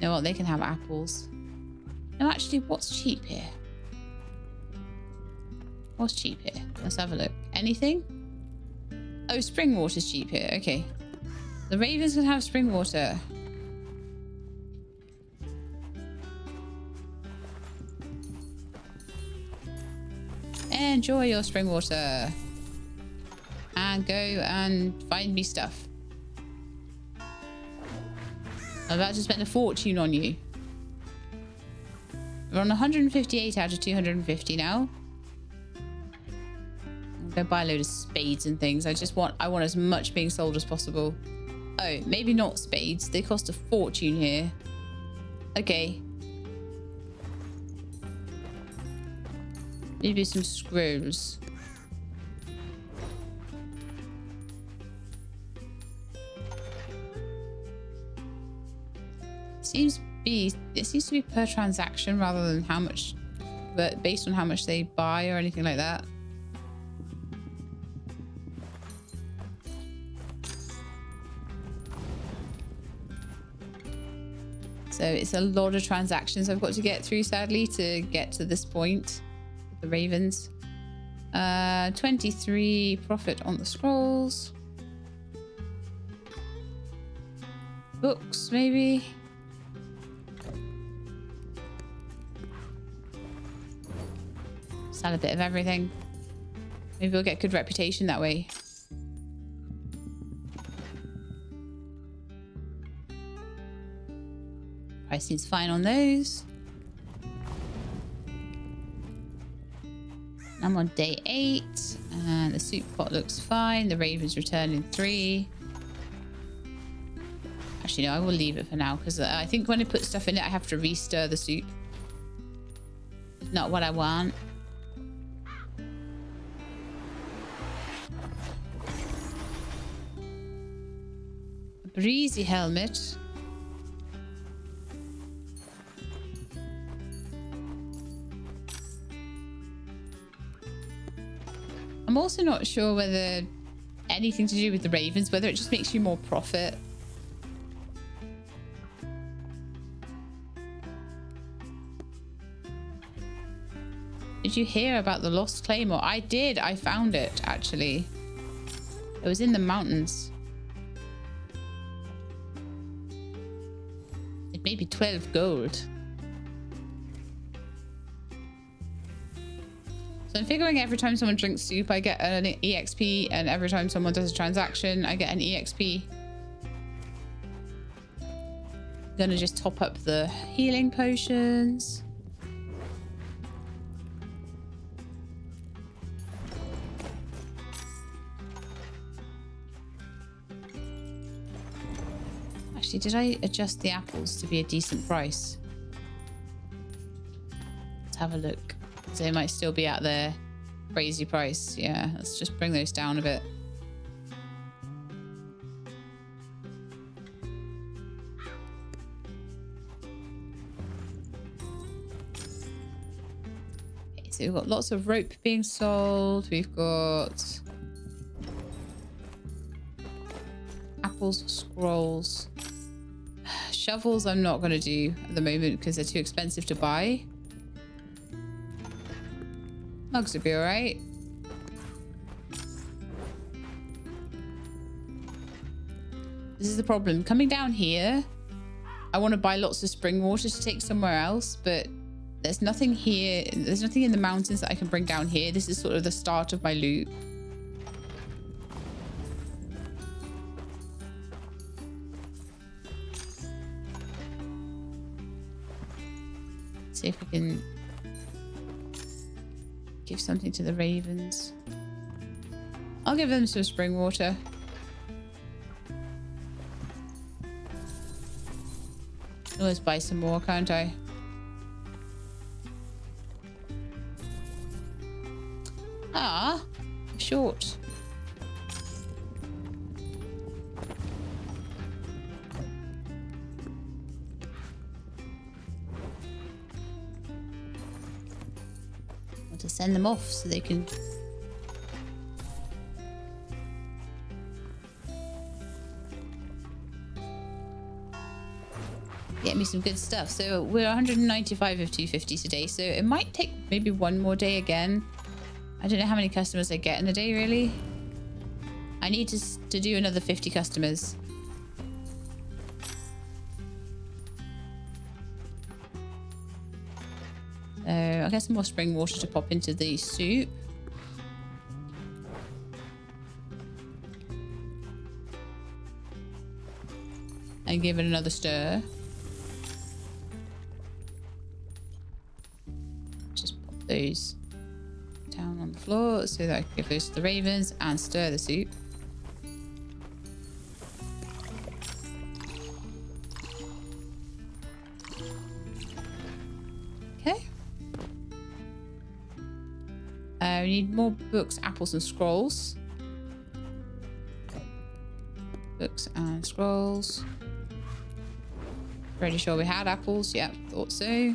know what? They can have apples. No, actually, what's cheap here? What's cheap here? Let's have a look. Anything? Oh, spring water's cheap here. Okay. The ravens can have spring water. Enjoy your spring water. And go and find me stuff. I'm about to spend a fortune on you. We're on 158 out of 250 now. I'm gonna buy a load of spades and things. I want as much being sold as possible. Oh, maybe not spades. They cost a fortune here. Okay. Maybe some scrolls. It seems to be per transaction rather than how much, but based on how much they buy or anything like that. So it's a lot of transactions I've got to get through, sadly, to get to this point. The ravens. 23 profit on the scrolls. Books, maybe. Sell a bit of everything. Maybe we'll get good reputation that way. Pricing's fine on those. I'm on day 8, and the soup pot looks fine. The ravens return in 3. Actually, no, I will leave it for now, because I think when I put stuff in it, I have to re-stir the soup. It's not what I want. A breezy helmet. I'm also not sure whether anything to do with the ravens, whether it just makes you more profit. Did you hear about the lost claymore? I did. I found it, actually. It was in the mountains. It may be 12 gold. So I'm figuring every time someone drinks soup, I get an EXP, and every time someone does a transaction, I get an EXP. I'm gonna just top up the healing potions. Actually, did I adjust the apples to be a decent price? Let's have a look. They might still be at their crazy price. Yeah, let's just bring those down a bit. Okay, so we've got lots of rope being sold. We've got apples, scrolls. Shovels I'm not going to do at the moment because they're too expensive to buy. Mugs would be alright. This is the problem. Coming down here, I want to buy lots of spring water to take somewhere else, but there's nothing here. There's nothing in the mountains that I can bring down here. This is sort of the start of my loop. See if we can give something to the ravens. I'll give them some spring water. Always buy some more, can't I? Ah, short. To send them off so they can get me some good stuff. So we're 195 of 250 today, so it might take maybe one more day again. I don't know how many customers I get in a day, really. I need to do another 50 customers. So I'll get some more spring water to pop into the soup. And give it another stir. Just pop those down on the floor so that I can give those to the ravens and stir the soup. Okay. We need more books, apples, and scrolls. Books and scrolls. Pretty sure we had apples. Yep, thought so.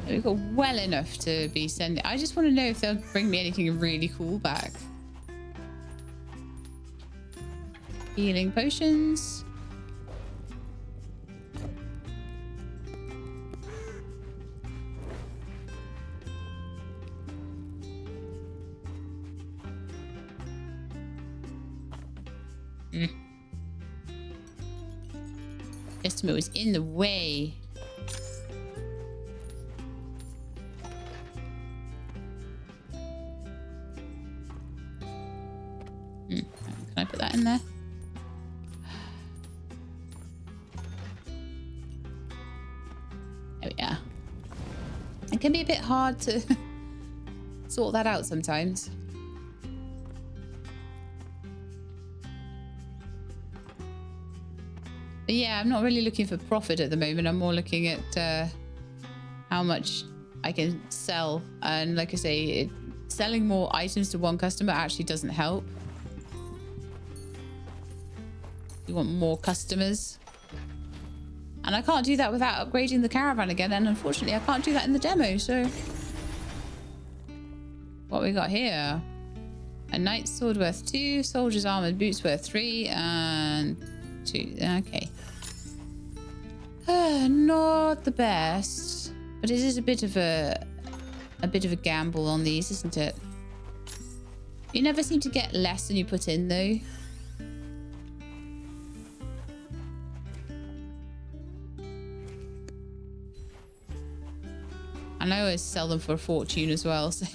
We've got well enough to be sending. I just want to know if they'll bring me anything really cool back. Healing potions. Customer was in the way. Can I put that in there? There we are. It can be a bit hard to sort that out sometimes. But yeah, I'm not really looking for profit at the moment. I'm more looking at how much I can sell. And like I say, selling more items to one customer actually doesn't help. You want more customers. And I can't do that without upgrading the caravan again. And unfortunately, I can't do that in the demo. So what we got here? A knight's sword worth 2, soldier's armored boots worth 3, and 2. Okay. Not the best, but it is a bit of a gamble on these, isn't it? You never seem to get less than you put in, though. And I always sell them for a fortune as well. So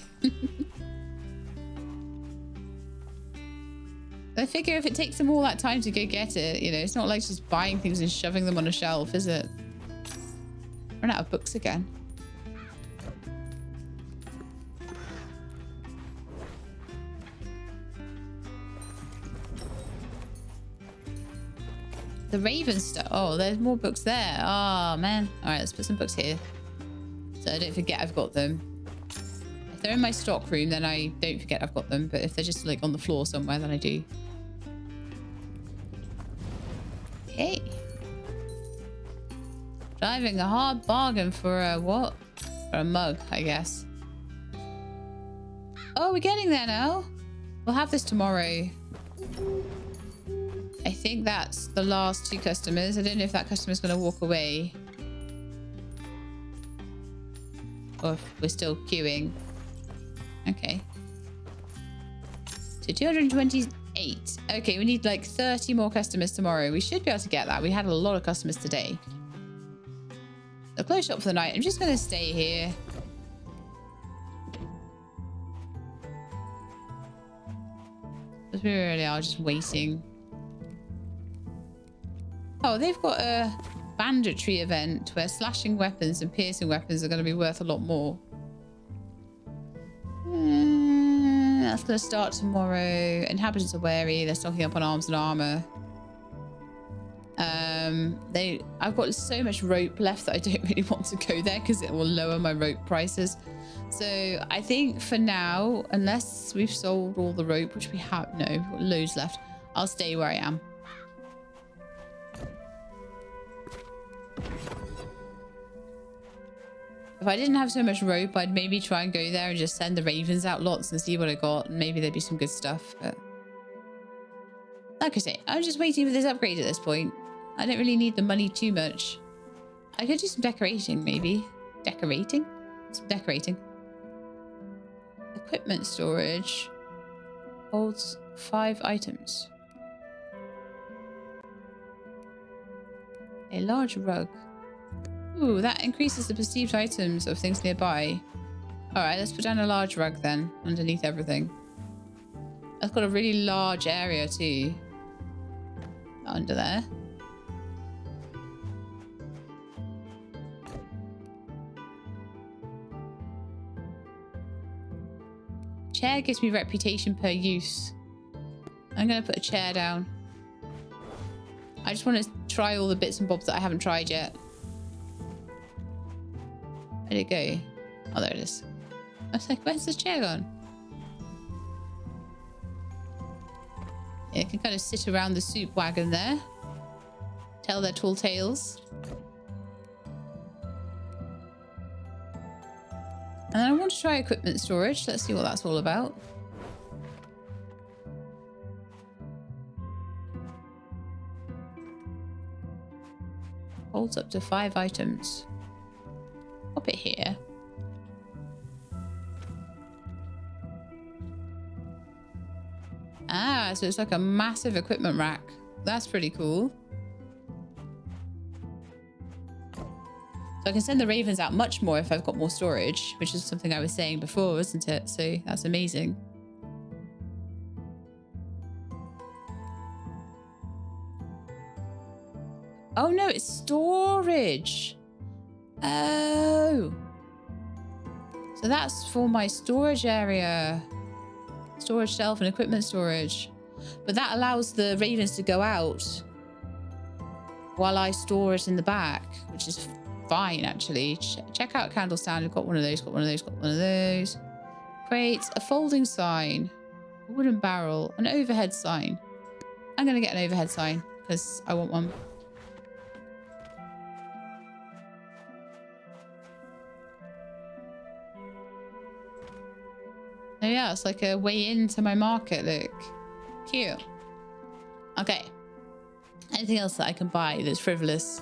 I figure if it takes them all that time to go get it, you know, it's not like just buying things and shoving them on a shelf, is it? Run out of books again. The Raven stuff. Oh, there's more books there. Oh, man. All right, let's put some books here. So I don't forget I've got them. If they're in my stock room, then I don't forget I've got them. But if they're just like on the floor somewhere, then I do. Okay. Driving a hard bargain for a what? For a mug, I guess. Oh, we're getting there now. We'll have this tomorrow. I think that's the last 2 customers. I don't know if that customer's going to walk away. Or if we're still queuing. Okay. So 228. Okay, we need like 30 more customers tomorrow. We should be able to get that. We had a lot of customers today. So close shop for the night. I'm just going to stay here. Because we really are just waiting. Oh, they've got a banditry event where slashing weapons and piercing weapons are going to be worth a lot more. That's going to start tomorrow. Inhabitants are wary. They're stocking up on arms and armor. I've got so much rope left that I don't really want to go there because it will lower my rope prices. So I think for now, unless we've sold all the rope, which we have, no, we've got loads left, I'll stay where I am. If I didn't have so much rope, I'd maybe try and go there and just send the ravens out lots and see what I got. And maybe there'd be some good stuff. But like I say, I'm just waiting for this upgrade at this point. I don't really need the money too much. I could do some decorating, maybe. Decorating? Some decorating. Equipment storage. Holds 5 items. A large rug. Ooh, that increases the perceived items of things nearby. Alright, let's put down a large rug then, underneath everything. That's got a really large area too. Under there. Chair gives me reputation per use. I'm going to put a chair down. I just want to try all the bits and bobs that I haven't tried yet. Where'd it go? Oh, there it is. I was like, where's the chair gone? Yeah, I can kind of sit around the soup wagon there. Tell their tall tales. And then I want to try equipment storage. Let's see what that's all about. Holds up to 5 items. Pop it here. Ah, so it's like a massive equipment rack. That's pretty cool. So I can send the ravens out much more if I've got more storage, which is something I was saying before, isn't it? So that's amazing. Oh no, it's storage. Oh. So that's for my storage area. Storage shelf and equipment storage. But that allows the ravens to go out while I store it in the back, which is fine actually. Check out candle stand. I've got one of those, got one of those, got one of those. Crates, a folding sign, a wooden barrel, an overhead sign. I'm going to get an overhead sign because I want one. Oh yeah, it's like a way into my market, look. Cute. Okay. Anything else that I can buy that's frivolous?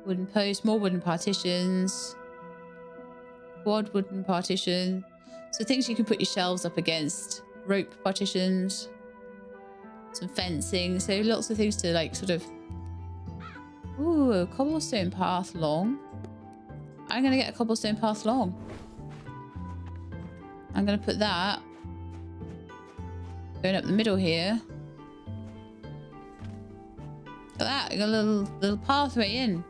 Wooden post, more wooden partitions. Quad wooden partition. So things you can put your shelves up against. Rope partitions. Some fencing. So lots of things to like sort of... Ooh, a cobblestone path long. I'm going to get a cobblestone path long. I'm going to put that Going up the middle here. Look at that, you got a little pathway in.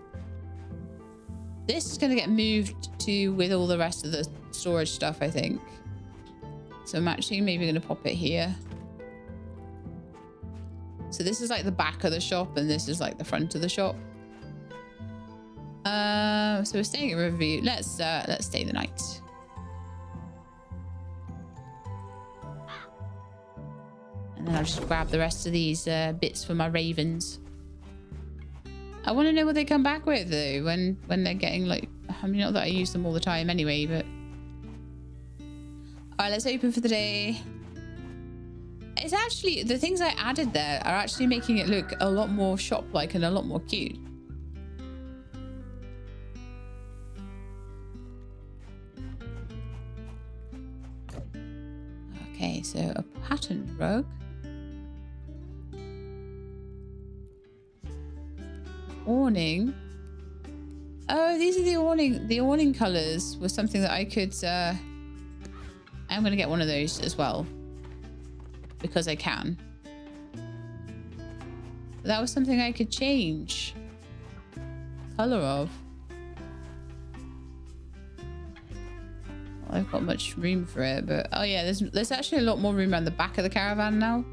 This is going to get moved to with all the rest of the storage stuff, I think. So I'm actually maybe going to pop it here. So this is like the back of the shop, and this is like the front of the shop. So we're staying at Riverview. Let's stay the night. And then I'll just grab the rest of these bits for my ravens. I want to know what they come back with though when they're getting like, I mean, not that I use them all the time anyway, but all right, let's open for the day. It's actually, the things I added there are actually making it look a lot more shop-like and a lot more cute. Okay, so a pattern rug. Awning. Oh, these are the awning colors was something that I could I'm gonna get one of those as well because I can. But that was something I could change color of. Well, I've got much room for it, but oh yeah, there's actually a lot more room around the back of the caravan now,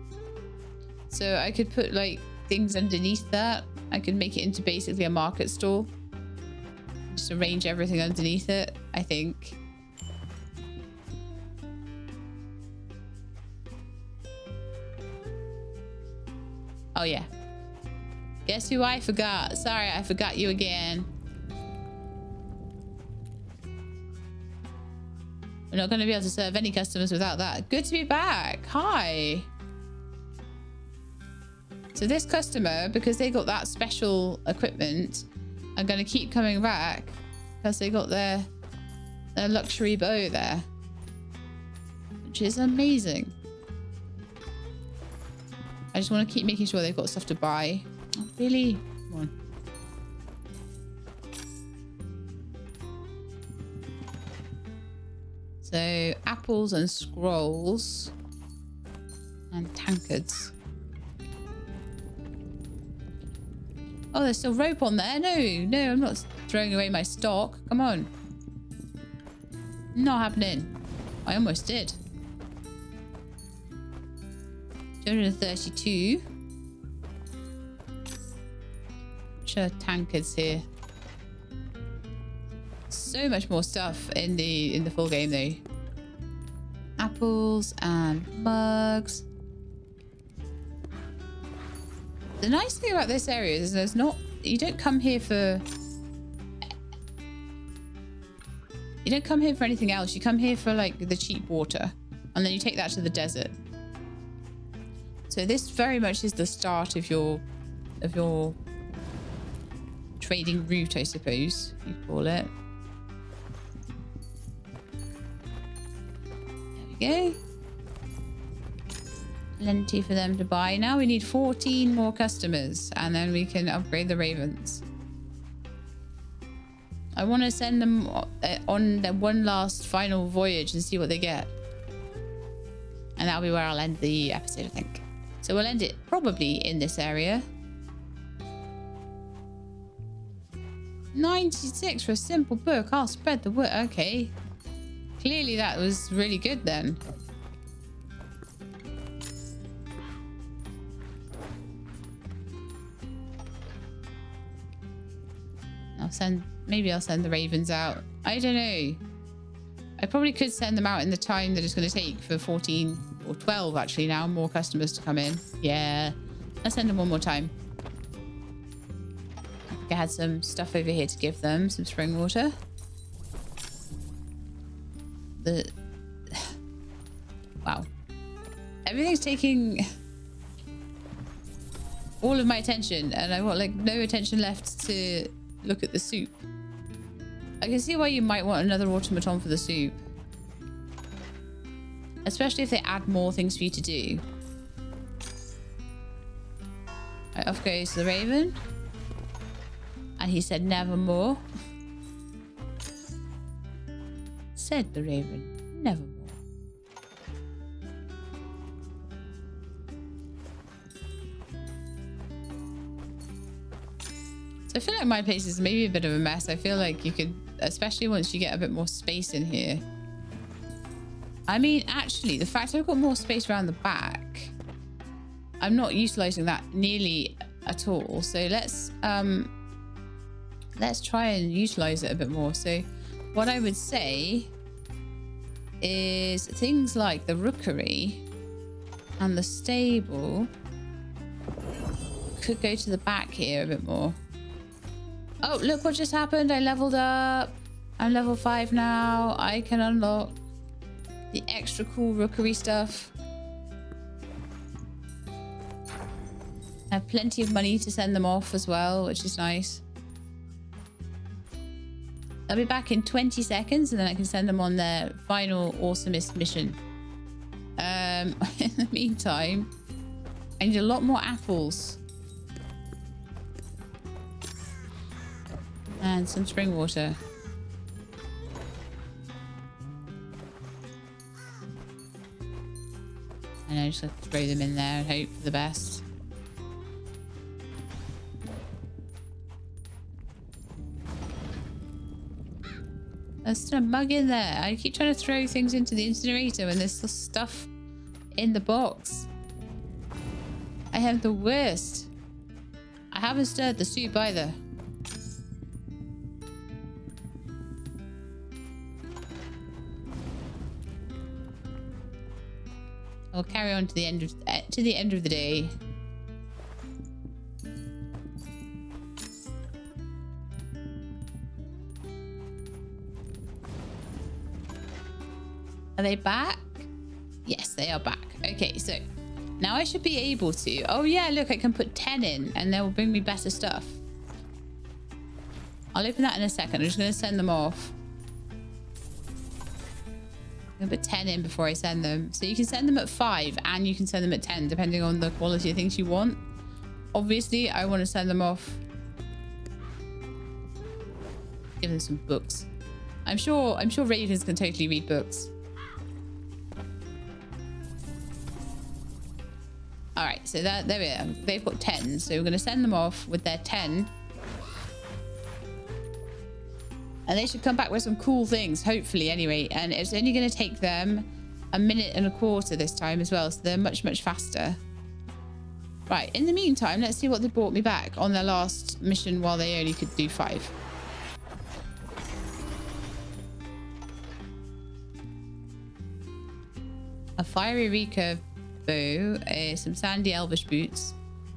so I could put like things underneath that. I could make it into basically a market stall. Just arrange everything underneath it, I think. Oh yeah. Guess who I forgot? Sorry, I forgot you again. We're not going to be able to serve any customers without that. Good to be back. Hi. So this customer, because they got that special equipment, are going to keep coming back because they got their luxury bow there, which is amazing. I just want to keep making sure they've got stuff to buy. Oh, really? Come on. So apples and scrolls and tankards. Oh, there's still rope on there. No, I'm not throwing away my stock. Come on. Not happening. I almost did. 232. Which are tankards here. So much more stuff in the full game though. Apples and mugs. The nice thing about this area is there's not, you don't come here for anything else. You come here for like the cheap water, and then you take that to the desert. So this very much is the start of your trading route, I suppose you call it. There we go. Plenty for them to buy. Now we need 14 more customers, and then we can upgrade the ravens. I want to send them on their one last final voyage and see what they get. And that'll be where I'll end the episode, I think. So we'll end it probably in this area. 96 for a simple book. I'll spread the word. Okay. Clearly that was really good then. Maybe I'll send the ravens out. I don't know. I probably could send them out in the time that it's going to take for 14 or 12 actually now, more customers to come in. Yeah, let's send them one more time. I think I had some stuff over here to give them, some spring water. Wow. Everything's taking all of my attention, and I've got like no attention left to look at the soup. I can see why you might want another automaton for the soup, especially if they add more things for you to do. Right, off goes the raven, and he said nevermore. Said the raven, nevermore. I feel like my place is maybe a bit of a mess. I feel like you could, especially once you get a bit more space in here. I mean, actually, the fact I've got more space around the back, I'm not utilizing that nearly at all. So let's try and utilize it a bit more. So what I would say is things like the rookery and the stable could go to the back here a bit more. Oh, look what just happened. I leveled up. I'm level 5 now. I can unlock the extra cool rookery stuff. I have plenty of money to send them off as well, which is nice. I'll be back in 20 seconds and then I can send them on their final awesomest mission. In the meantime, I need a lot more apples. And some spring water. And I just have to throw them in there and hope for the best. There's still a mug in there. I keep trying to throw things into the incinerator when there's still stuff in the box. I have the worst. I haven't stirred the soup either. I'll carry on to the end of the day. Are they back? Yes, they are back. Okay, so now I should be able to. Oh yeah, look, I can put 10 in and they will bring me better stuff. I'll open that in a second. I'm just going to send them off. I'm going to put 10 in before I send them. So you can send them at 5 and you can send them at 10 depending on the quality of things you want. Obviously, I want to send them off. Give them some books. I'm sure ravens can totally read books. All right, so there we are. They've got 10, so we're going to send them off with their 10. And they should come back with some cool things, hopefully, anyway. And it's only going to take them a minute and a quarter this time as well, so they're much, much faster. Right, in the meantime, let's see what they brought me back on their last mission while they only could do 5. A fiery recurve bow, some sandy elvish boots,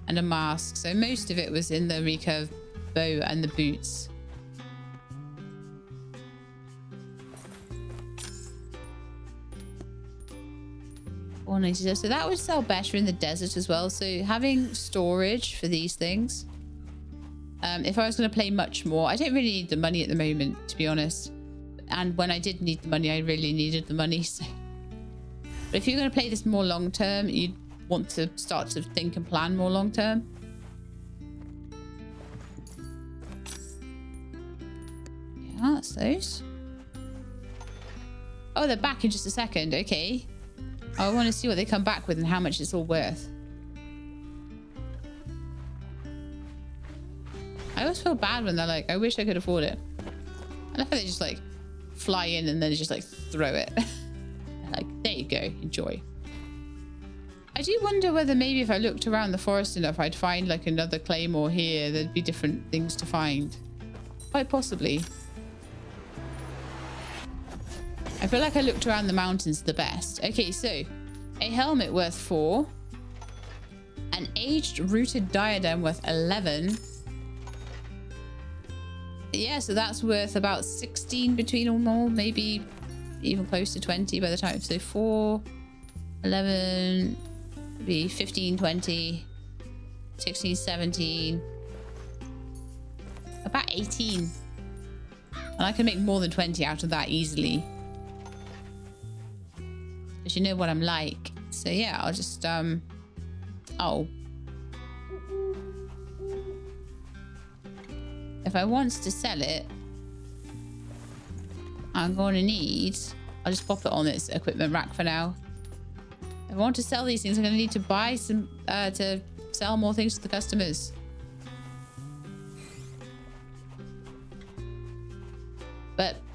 and a mask. So most of it was in the recurve bow and the boots. So that would sell better in the desert as well. So having storage for these things. If I was going to play much more, I don't really need the money at the moment, to be honest. And when I did need the money, I really needed the money. So. But if you're going to play this more long term, you'd want to start to think and plan more long term. Yeah, that's those. Oh, they're back in just a second. Okay. I want to see what they come back with and how much it's all worth. I always feel bad when they're like, I wish I could afford it. I love how they just like fly in and then just like throw it. Like, there you go, enjoy. I do wonder whether maybe if I looked around the forest enough, I'd find like another claymore here. There'd be different things to find. Quite possibly. I feel like I looked around the mountains the best. Okay, so a helmet worth 4. An aged rooted diadem worth 11. Yeah, so that's worth about 16 between or more, maybe even close to 20 by the time. So 4, 11, maybe 15, 20, 16, 17, about 18. And I can make more than 20 out of that easily. Because you know what I'm like. So yeah, I'll just, oh. If I want to sell it, I'm going to need, I'll just pop it on its equipment rack for now. If I want to sell these things, I'm going to need to buy some, to sell more things to the customers.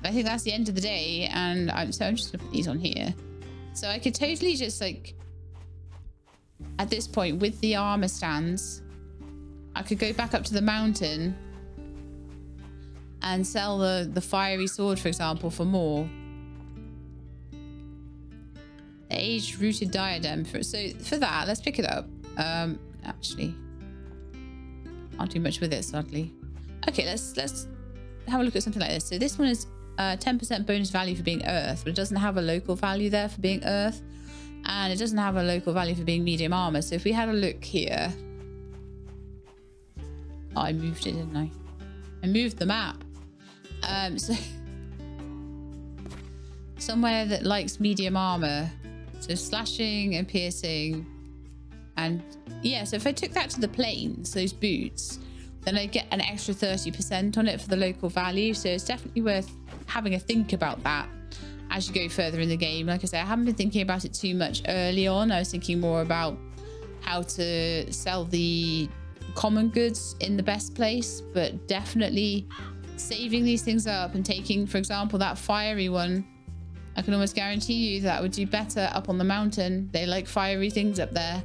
I think that's the end of the day, and I'm just gonna put these on here. So I could totally just like, at this point with the armor stands, I could go back up to the mountain and sell the fiery sword, for example, for more. The aged rooted diadem. So for that, let's pick it up. Actually, can't do much with it, sadly. Okay, let's have a look at something like this. So this one is 10% bonus value for being earth, but it doesn't have a local value there for being earth, and it doesn't have a local value for being medium armor. So if we had a look here, oh, I moved it, didn't I? I moved the map. So somewhere that likes medium armor, so slashing and piercing, and yeah. So if I took that to the plains, those boots, then I get an extra 30% on it for the local value. So it's definitely worth having a think about that as you go further in the game. Like I said, I haven't been thinking about it too much early on. I was thinking more about how to sell the common goods in the best place, but definitely saving these things up and taking, for example, that fiery one. I can almost guarantee you that would do better up on the mountain. They like fiery things up there.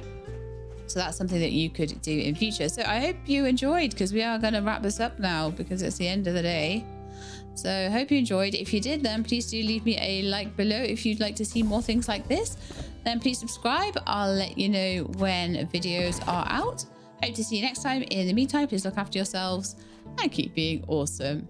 So that's something that you could do in future. So I hope you enjoyed, because we are going to wrap this up now because it's the end of the day. So I hope you enjoyed. If you did, then please do leave me a like below. If you'd like to see more things like this, then please subscribe. I'll let you know when videos are out. Hope to see you next time. In the meantime, please look after yourselves and keep being awesome.